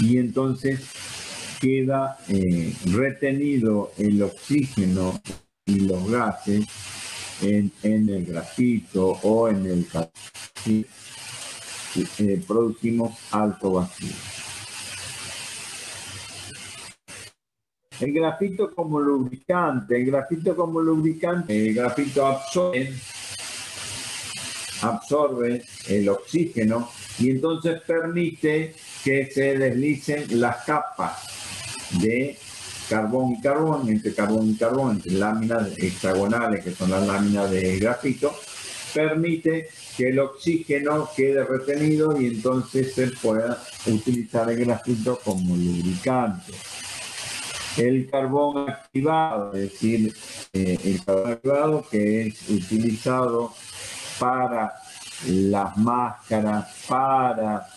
y entonces queda retenido el oxígeno y los gases en el grafito o en el carbón. Producimos alto vacío. El grafito como lubricante, el grafito absorbe el oxígeno y entonces permite que se deslicen las capas de carbón y carbón, entre láminas hexagonales, que son las láminas de grafito, permite que el oxígeno quede retenido y entonces se pueda utilizar el grafito como lubricante. El carbón activado, es decir, el carbón activado que es utilizado para las máscaras, para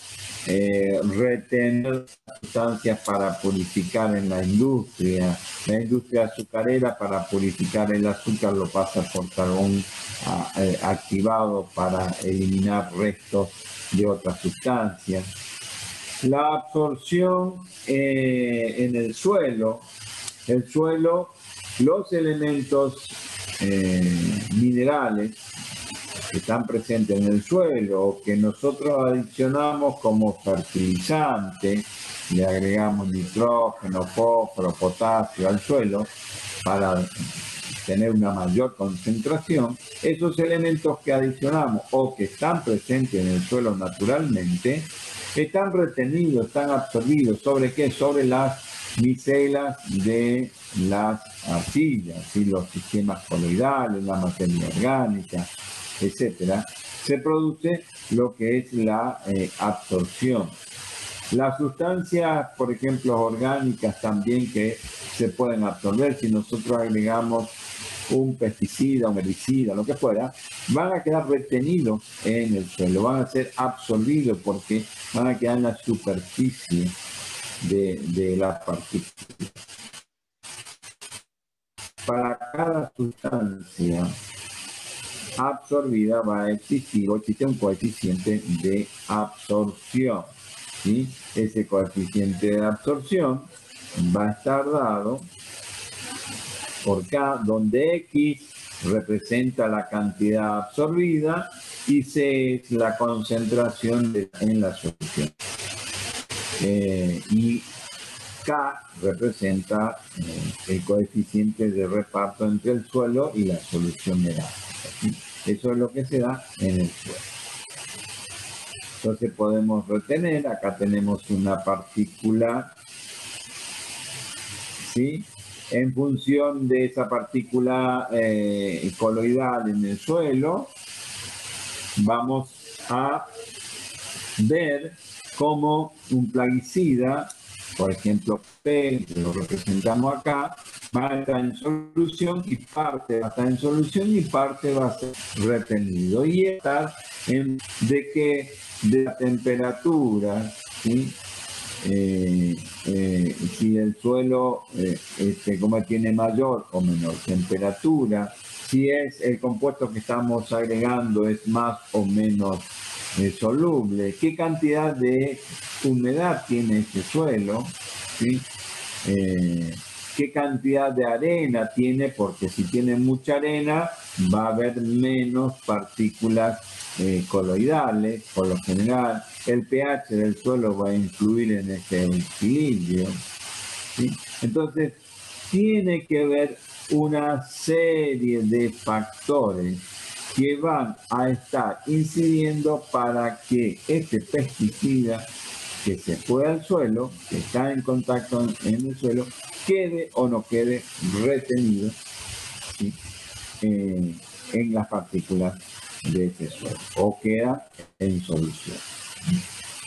retener sustancias para purificar en la industria azucarera. Para purificar el azúcar lo pasa por carbón activado para eliminar restos de otras sustancias. La absorción en el suelo, los elementos minerales que están presentes en el suelo o que nosotros adicionamos como fertilizante, le agregamos nitrógeno, fósforo, potasio al suelo para tener una mayor concentración, esos elementos que adicionamos o que están presentes en el suelo naturalmente, están retenidos, están absorbidos. ¿Sobre qué? Sobre las micelas de las arcillas, ¿sí? Los sistemas coloidales, la materia orgánica, etcétera. Se produce lo que es la absorción. Las sustancias, por ejemplo, orgánicas también que se pueden absorber si nosotros agregamos un pesticida, un herbicida, lo que fuera, van a quedar retenidos en el suelo, van a ser absorbidos porque van a quedar en la superficie de la partícula. Para cada sustancia absorbida va a existir o existe un coeficiente de absorción, ¿sí? Ese coeficiente de absorción va a estar dado por K, donde X representa la cantidad absorbida y C es la concentración en la solución. Y K representa el coeficiente de reparto entre el suelo y la solución de gas. ¿Sí? Eso es lo que se da en el suelo. Entonces podemos retener, acá tenemos una partícula, ¿sí? En función de esa partícula coloidal en el suelo, vamos a ver cómo un plaguicida, por ejemplo P, que lo representamos acá, va a estar en solución y parte va a estar en solución y parte va a ser retenido. Y estar de la temperatura, ¿sí? Si el suelo como tiene mayor o menor temperatura, si es el compuesto que estamos agregando es más o menos soluble, qué cantidad de humedad tiene ese suelo, ¿sí? Qué cantidad de arena tiene, porque si tiene mucha arena va a haber menos partículas coloidales, por lo general. El pH del suelo va a influir en este equilibrio, ¿sí? Entonces, tiene que ver una serie de factores que van a estar incidiendo para que este pesticida que se fue al suelo, que está en contacto en el suelo, quede o no quede retenido, ¿sí? En las partículas de ese suelo, o queda en solución.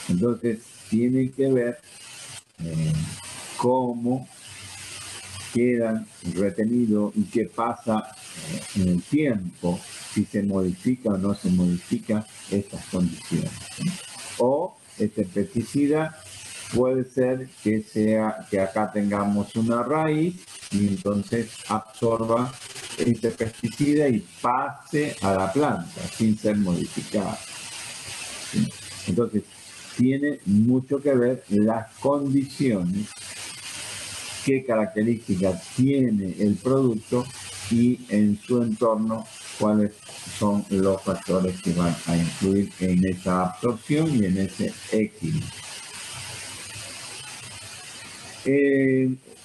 Entonces, tienen que ver cómo quedan retenidos y qué pasa en el tiempo, si se modifica o no se modifica estas condiciones, ¿sí? O este pesticida puede ser que acá tengamos una raíz y entonces absorba este pesticida y pase a la planta sin ser modificada, ¿sí? Entonces, tiene mucho que ver las condiciones, qué características tiene el producto y en su entorno cuáles son los factores que van a influir en esa absorción y en ese equilibrio.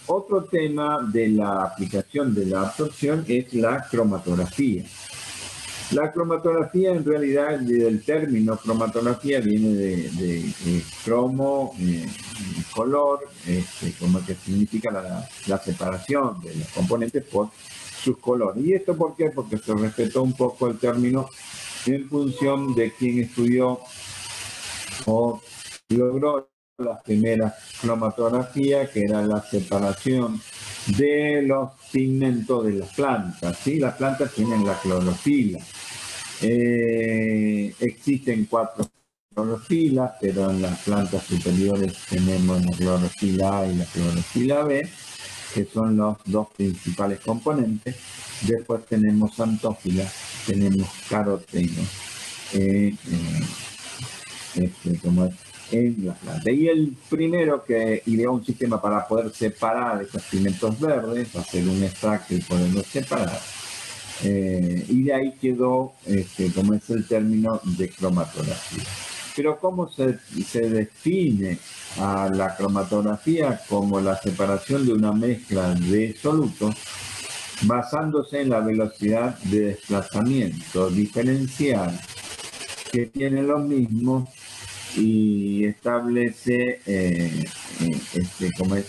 Otro tema de la aplicación de la absorción es la cromatografía. La cromatografía, en realidad, del término cromatografía viene de cromo, color, como que significa la separación de los componentes por sus colores. ¿Y esto por qué? Porque se respetó un poco el término en función de quien estudió o logró las primeras cromatografías, que era la separación de los pigmentos de las plantas, ¿sí? Las plantas tienen la clorofila. Existen 4 clorofilas, pero en las plantas superiores tenemos la clorofila A y la clorofila B, que son los 2 principales componentes. Después tenemos xantófilas, tenemos carotenos, como es en la planta. Y el primero que ideó un sistema para poder separar estos pigmentos verdes, hacer un extracto y poderlos separar. Y de ahí quedó, como es el término de cromatografía. Pero ¿cómo se define a la cromatografía? Como la separación de una mezcla de solutos basándose en la velocidad de desplazamiento diferencial que tienen los mismos y establece como es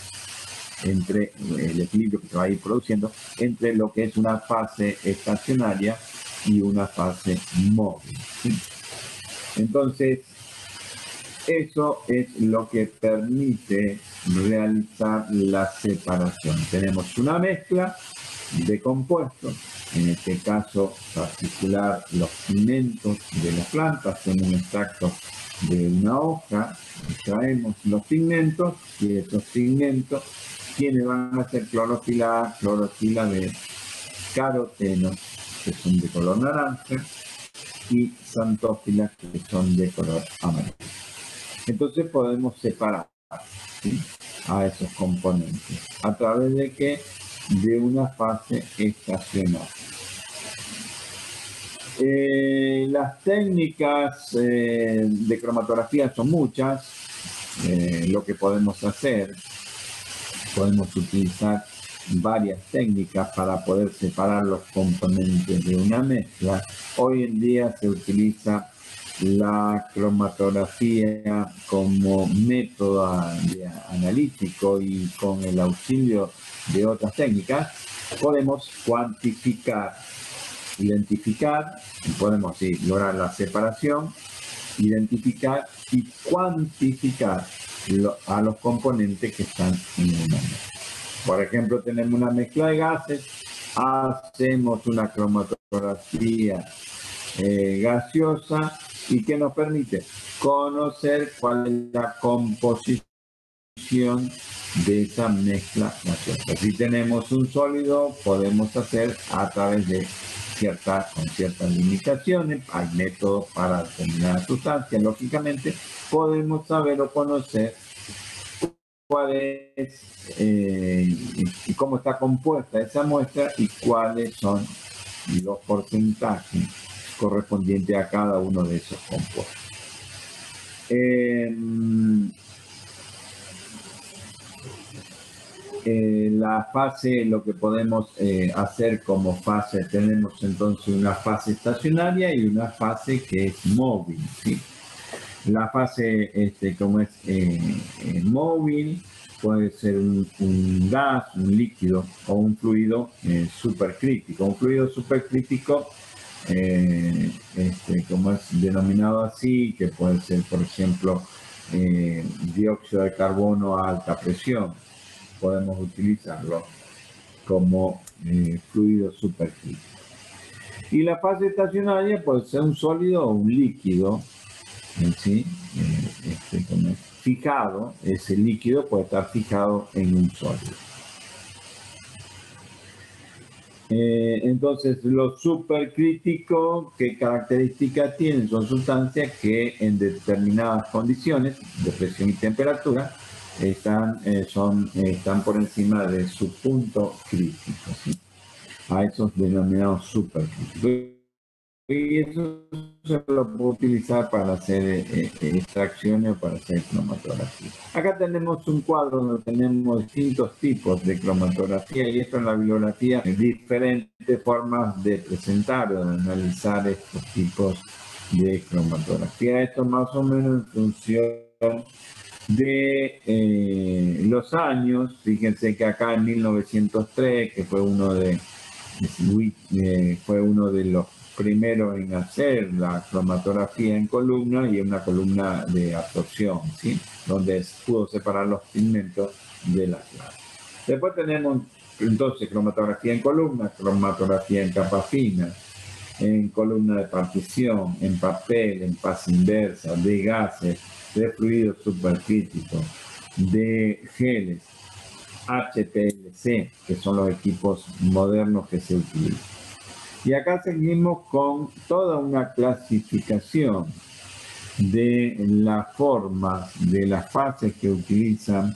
entre el equilibrio que se va a ir produciendo entre lo que es una fase estacionaria y una fase móvil, ¿sí? Entonces, eso es lo que permite realizar la separación. Tenemos una mezcla de compuestos, en este caso particular los pigmentos de las plantas, hacemos un extracto de una hoja, extraemos los pigmentos y esos pigmentos, quienes van a ser clorofila A, clorofila B, carotenos, que son de color naranja, y xantófilas, que son de color amarillo. Entonces podemos separar, ¿sí?, a esos componentes. ¿A través de qué? De una fase estacionaria. Las técnicas de cromatografía son muchas. Lo que podemos hacer, podemos utilizar varias técnicas para poder separar los componentes de una mezcla. Hoy en día se utiliza la cromatografía como método analítico y con el auxilio de otras técnicas podemos cuantificar, identificar, y podemos lograr la separación, identificar y cuantificar a los componentes que están en una mezcla. Por ejemplo, tenemos una mezcla de gases, hacemos una cromatografía gaseosa y que nos permite conocer cuál es la composición de esa mezcla gaseosa. Si tenemos un sólido, podemos hacer a través de con ciertas limitaciones, hay métodos para determinar sustancias, lógicamente, podemos saber o conocer cuál es y cómo está compuesta esa muestra y cuáles son los porcentajes correspondientes a cada uno de esos compuestos. La fase, lo que podemos hacer como fase, tenemos entonces una fase estacionaria y una fase que es móvil, ¿sí? La fase como es móvil puede ser un gas, un líquido o un fluido supercrítico. Un fluido supercrítico, como es denominado así, que puede ser, por ejemplo, dióxido de carbono a alta presión. Podemos utilizarlo como fluido supercrítico. Y la fase estacionaria puede ser un sólido o un líquido, ¿sí? Como fijado, ese líquido puede estar fijado en un sólido. Entonces, los supercríticos, ¿qué características tienen? Son sustancias que en determinadas condiciones de presión y temperatura están por encima de su punto crítico, ¿sí? A esos denominados supercríticos. Y eso se lo puede utilizar para hacer extracciones o para hacer cromatografía. Acá tenemos un cuadro donde tenemos distintos tipos de cromatografía y esto en la bibliografía, diferentes formas de presentar o de analizar estos tipos de cromatografía. Esto más o menos en función de los años. Fíjense que acá en 1903, que fue uno de los primeros en hacer la cromatografía en columna y en una columna de absorción, ¿sí?, donde pudo separar los pigmentos de las plantas. Después tenemos entonces cromatografía en columna, cromatografía en capa fina, en columna de partición, en papel, en fase inversa, de gases, de fluidos supercríticos, de geles, HPLC, que son los equipos modernos que se utilizan. Y acá seguimos con toda una clasificación de las formas, de las fases que utilizan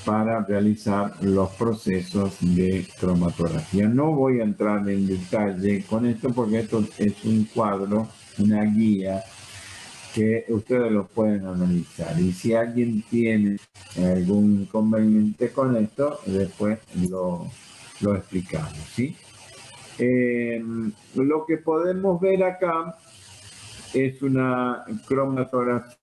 para realizar los procesos de cromatografía. No voy a entrar en detalle con esto porque esto es un cuadro, una guía que ustedes lo pueden analizar. Y si alguien tiene algún inconveniente con esto, después lo explicamos, ¿sí? Lo que podemos ver acá es una cromatografía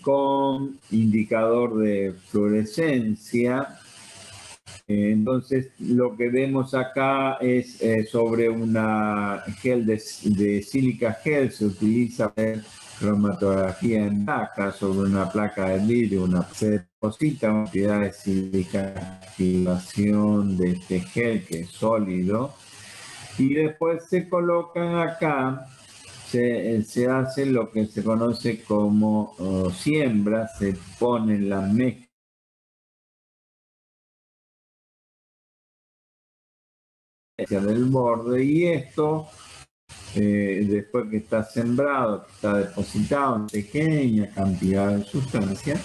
con indicador de fluorescencia. Entonces, lo que vemos acá es sobre una gel de sílica gel, se utiliza cromatografía en placa, sobre una placa de vidrio, se deposita una cantidad de sílica, activación de este gel que es sólido, y después se colocan acá, se hace lo que se conoce como siembra, se ponen las mezclas del borde, y esto después que está sembrado, que está depositado en pequeña cantidad de sustancia,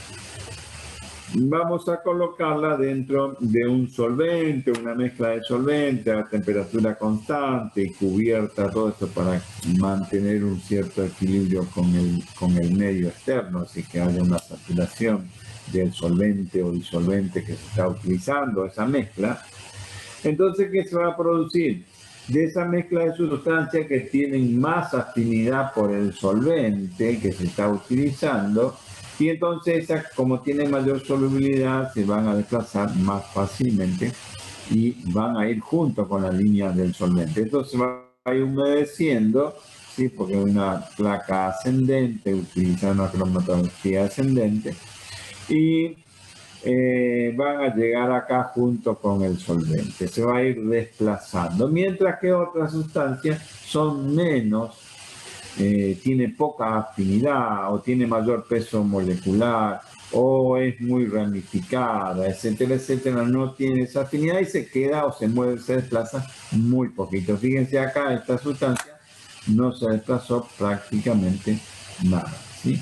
vamos a colocarla dentro de un solvente, una mezcla de solvente a temperatura constante y cubierta, todo esto para mantener un cierto equilibrio con el medio externo, así que haya una saturación del solvente o disolvente que se está utilizando, esa mezcla. Entonces, ¿qué se va a producir? De esa mezcla de sustancias que tienen más afinidad por el solvente que se está utilizando, y entonces esas, como tienen mayor solubilidad, se van a desplazar más fácilmente y van a ir junto con la línea del solvente. Entonces se va a ir humedeciendo, ¿sí? Porque es una placa ascendente, utiliza una cromatografía ascendente, y van a llegar acá junto con el solvente, se va a ir desplazando, mientras que otras sustancias son menos, tiene poca afinidad o tiene mayor peso molecular o es muy ramificada, etcétera, etcétera, no tiene esa afinidad y se queda o se mueve, se desplaza muy poquito. Fíjense acá, esta sustancia no se desplazó prácticamente nada, ¿sí?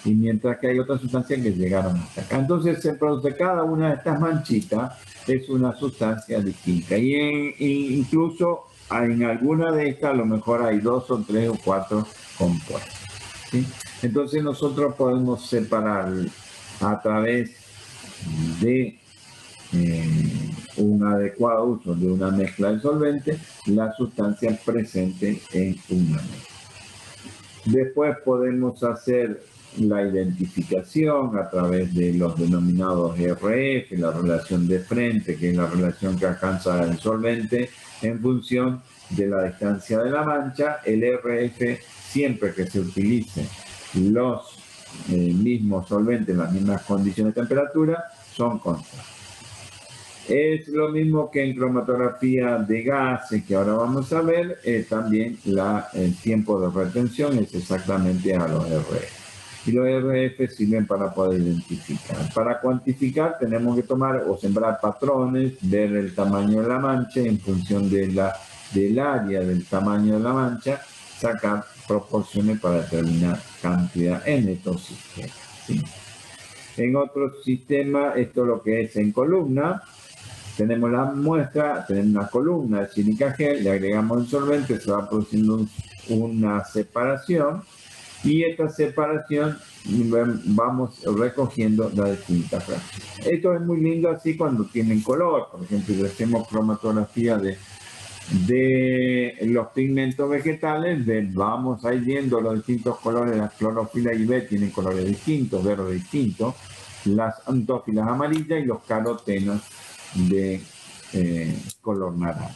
Y mientras que hay otras sustancias que llegaron hasta acá. Entonces se produce cada una de estas manchitas, es una sustancia distinta. Y incluso en alguna de estas a lo mejor hay 2 o 3 o 4 compuestos, ¿sí? Entonces nosotros podemos separar a través de un adecuado uso de una mezcla de solvente la sustancia presente en una mezcla. Después podemos hacer la identificación a través de los denominados RF, la relación de frente, que es la relación que alcanza el solvente en función de la distancia de la mancha. El RF, siempre que se utilice los mismos solventes, las mismas condiciones de temperatura, son constantes. Es lo mismo que en cromatografía de gases, que ahora vamos a ver, también el tiempo de retención es exactamente a los RF. Y los RF sirven para poder identificar. Para cuantificar tenemos que tomar o sembrar patrones, ver el tamaño de la mancha, en función del área del tamaño de la mancha, sacar proporciones para determinar cantidad en estos sistemas, ¿sí? En otros sistemas, esto es lo que es en columna. Tenemos la muestra, tenemos una columna de sílica gel, le agregamos el solvente, se va produciendo una separación, y esta separación vamos recogiendo las distintas fracciones. Esto es muy lindo así cuando tienen color. Por ejemplo, si hacemos cromatografía de los pigmentos vegetales, vamos a ir viendo los distintos colores. Las clorofila y B tienen colores distintos, verde distinto, las antófilas amarillas y los carotenos de color naranja.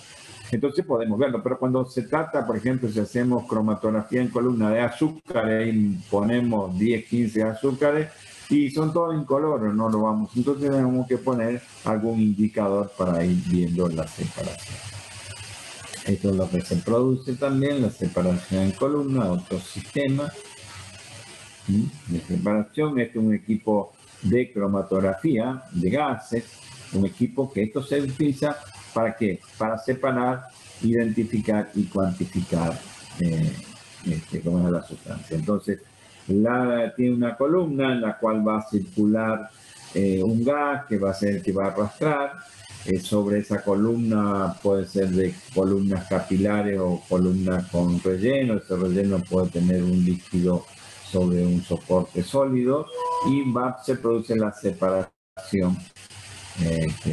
Entonces podemos verlo, pero cuando se trata, por ejemplo, si hacemos cromatografía en columna de azúcares y ponemos 10, 15 azúcares y son todos incolores, no lo vamos. Entonces tenemos que poner algún indicador para ir viendo la separación. Esto es lo que se produce también, la separación en columna, otro sistema de separación. Este es un equipo de cromatografía de gases, un equipo que esto se utiliza ¿Para qué? Para separar, identificar y cuantificar cómo es la sustancia. Entonces, tiene una columna en la cual va a circular un gas que va a ser el que va a arrastrar. Sobre esa columna puede ser de columnas capilares o columnas con relleno. Ese relleno puede tener un líquido sobre un soporte sólido y se produce la separación.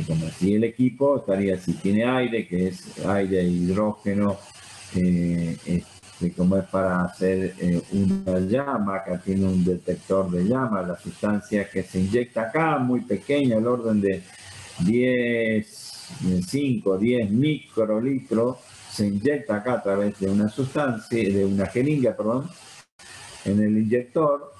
Como si el equipo estaría, si tiene aire, que es aire e hidrógeno, como es para hacer una llama, acá tiene un detector de llama, la sustancia que se inyecta acá, muy pequeña, al orden de 5 o 10 microlitros, se inyecta acá a través de una sustancia, de una jeringa, perdón, en el inyector,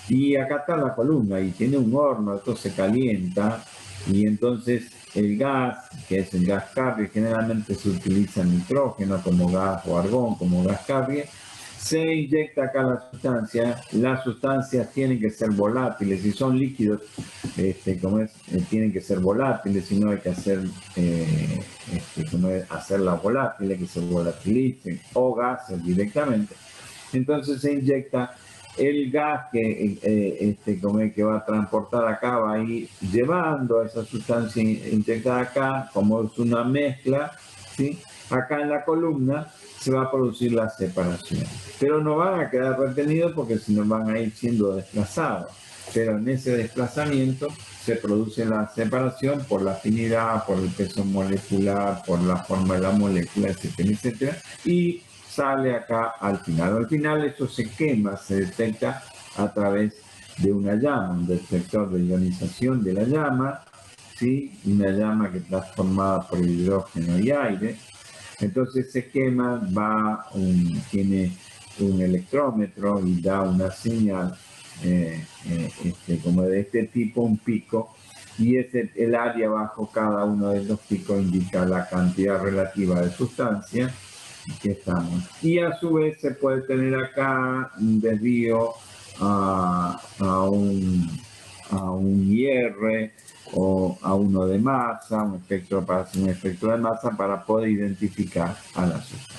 y acá está la columna y tiene un horno, esto se calienta y entonces el gas, que es el gas carrier, generalmente se utiliza nitrógeno como gas o argón como gas carrier, se inyecta acá las sustancias tienen que ser volátiles, si son líquidos, tienen que ser volátiles, si no hay que hacer, hacerlas volátiles, que se volatilicen, o gases directamente. Entonces se inyecta el gas que va a transportar acá, va a ir llevando esa sustancia inyectada acá, como es una mezcla, ¿sí? Acá en la columna se va a producir la separación. Pero no van a quedar retenidos porque si no van a ir siendo desplazados. Pero en ese desplazamiento se produce la separación por la afinidad, por el peso molecular, por la forma de la molécula, etcétera, etcétera. Y sale acá al final. Al final eso se quema, se detecta a través de una llama, un detector de ionización de la llama, ¿sí? Una llama que está formada por hidrógeno y aire. Entonces se quema, tiene un electrómetro y da una señal como de este tipo, un pico, y el área bajo cada uno de los picos indica la cantidad relativa de sustancia que estamos. Y a su vez se puede tener acá un desvío a un IR o a uno de masa, un espectro para hacer un espectro de masa para poder identificar a la sustancia.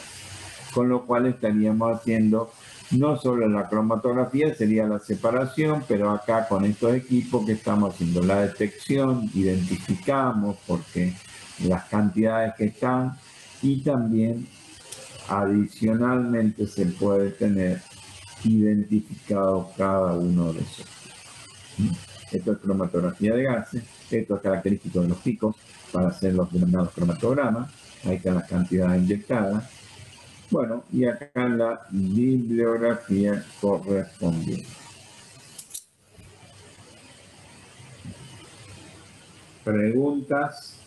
Con lo cual estaríamos haciendo no solo la cromatografía, sería la separación, pero acá con estos equipos que estamos haciendo la detección, identificamos porque las cantidades que están y también adicionalmente se puede tener identificado cada uno de esos. Esto es cromatografía de gases, esto es característico de los picos para hacer los denominados cromatogramas, ahí están las cantidades inyectadas. Bueno, y acá la bibliografía correspondiente. ¿Preguntas?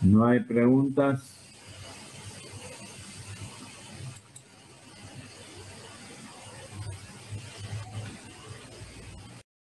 ¿No hay preguntas?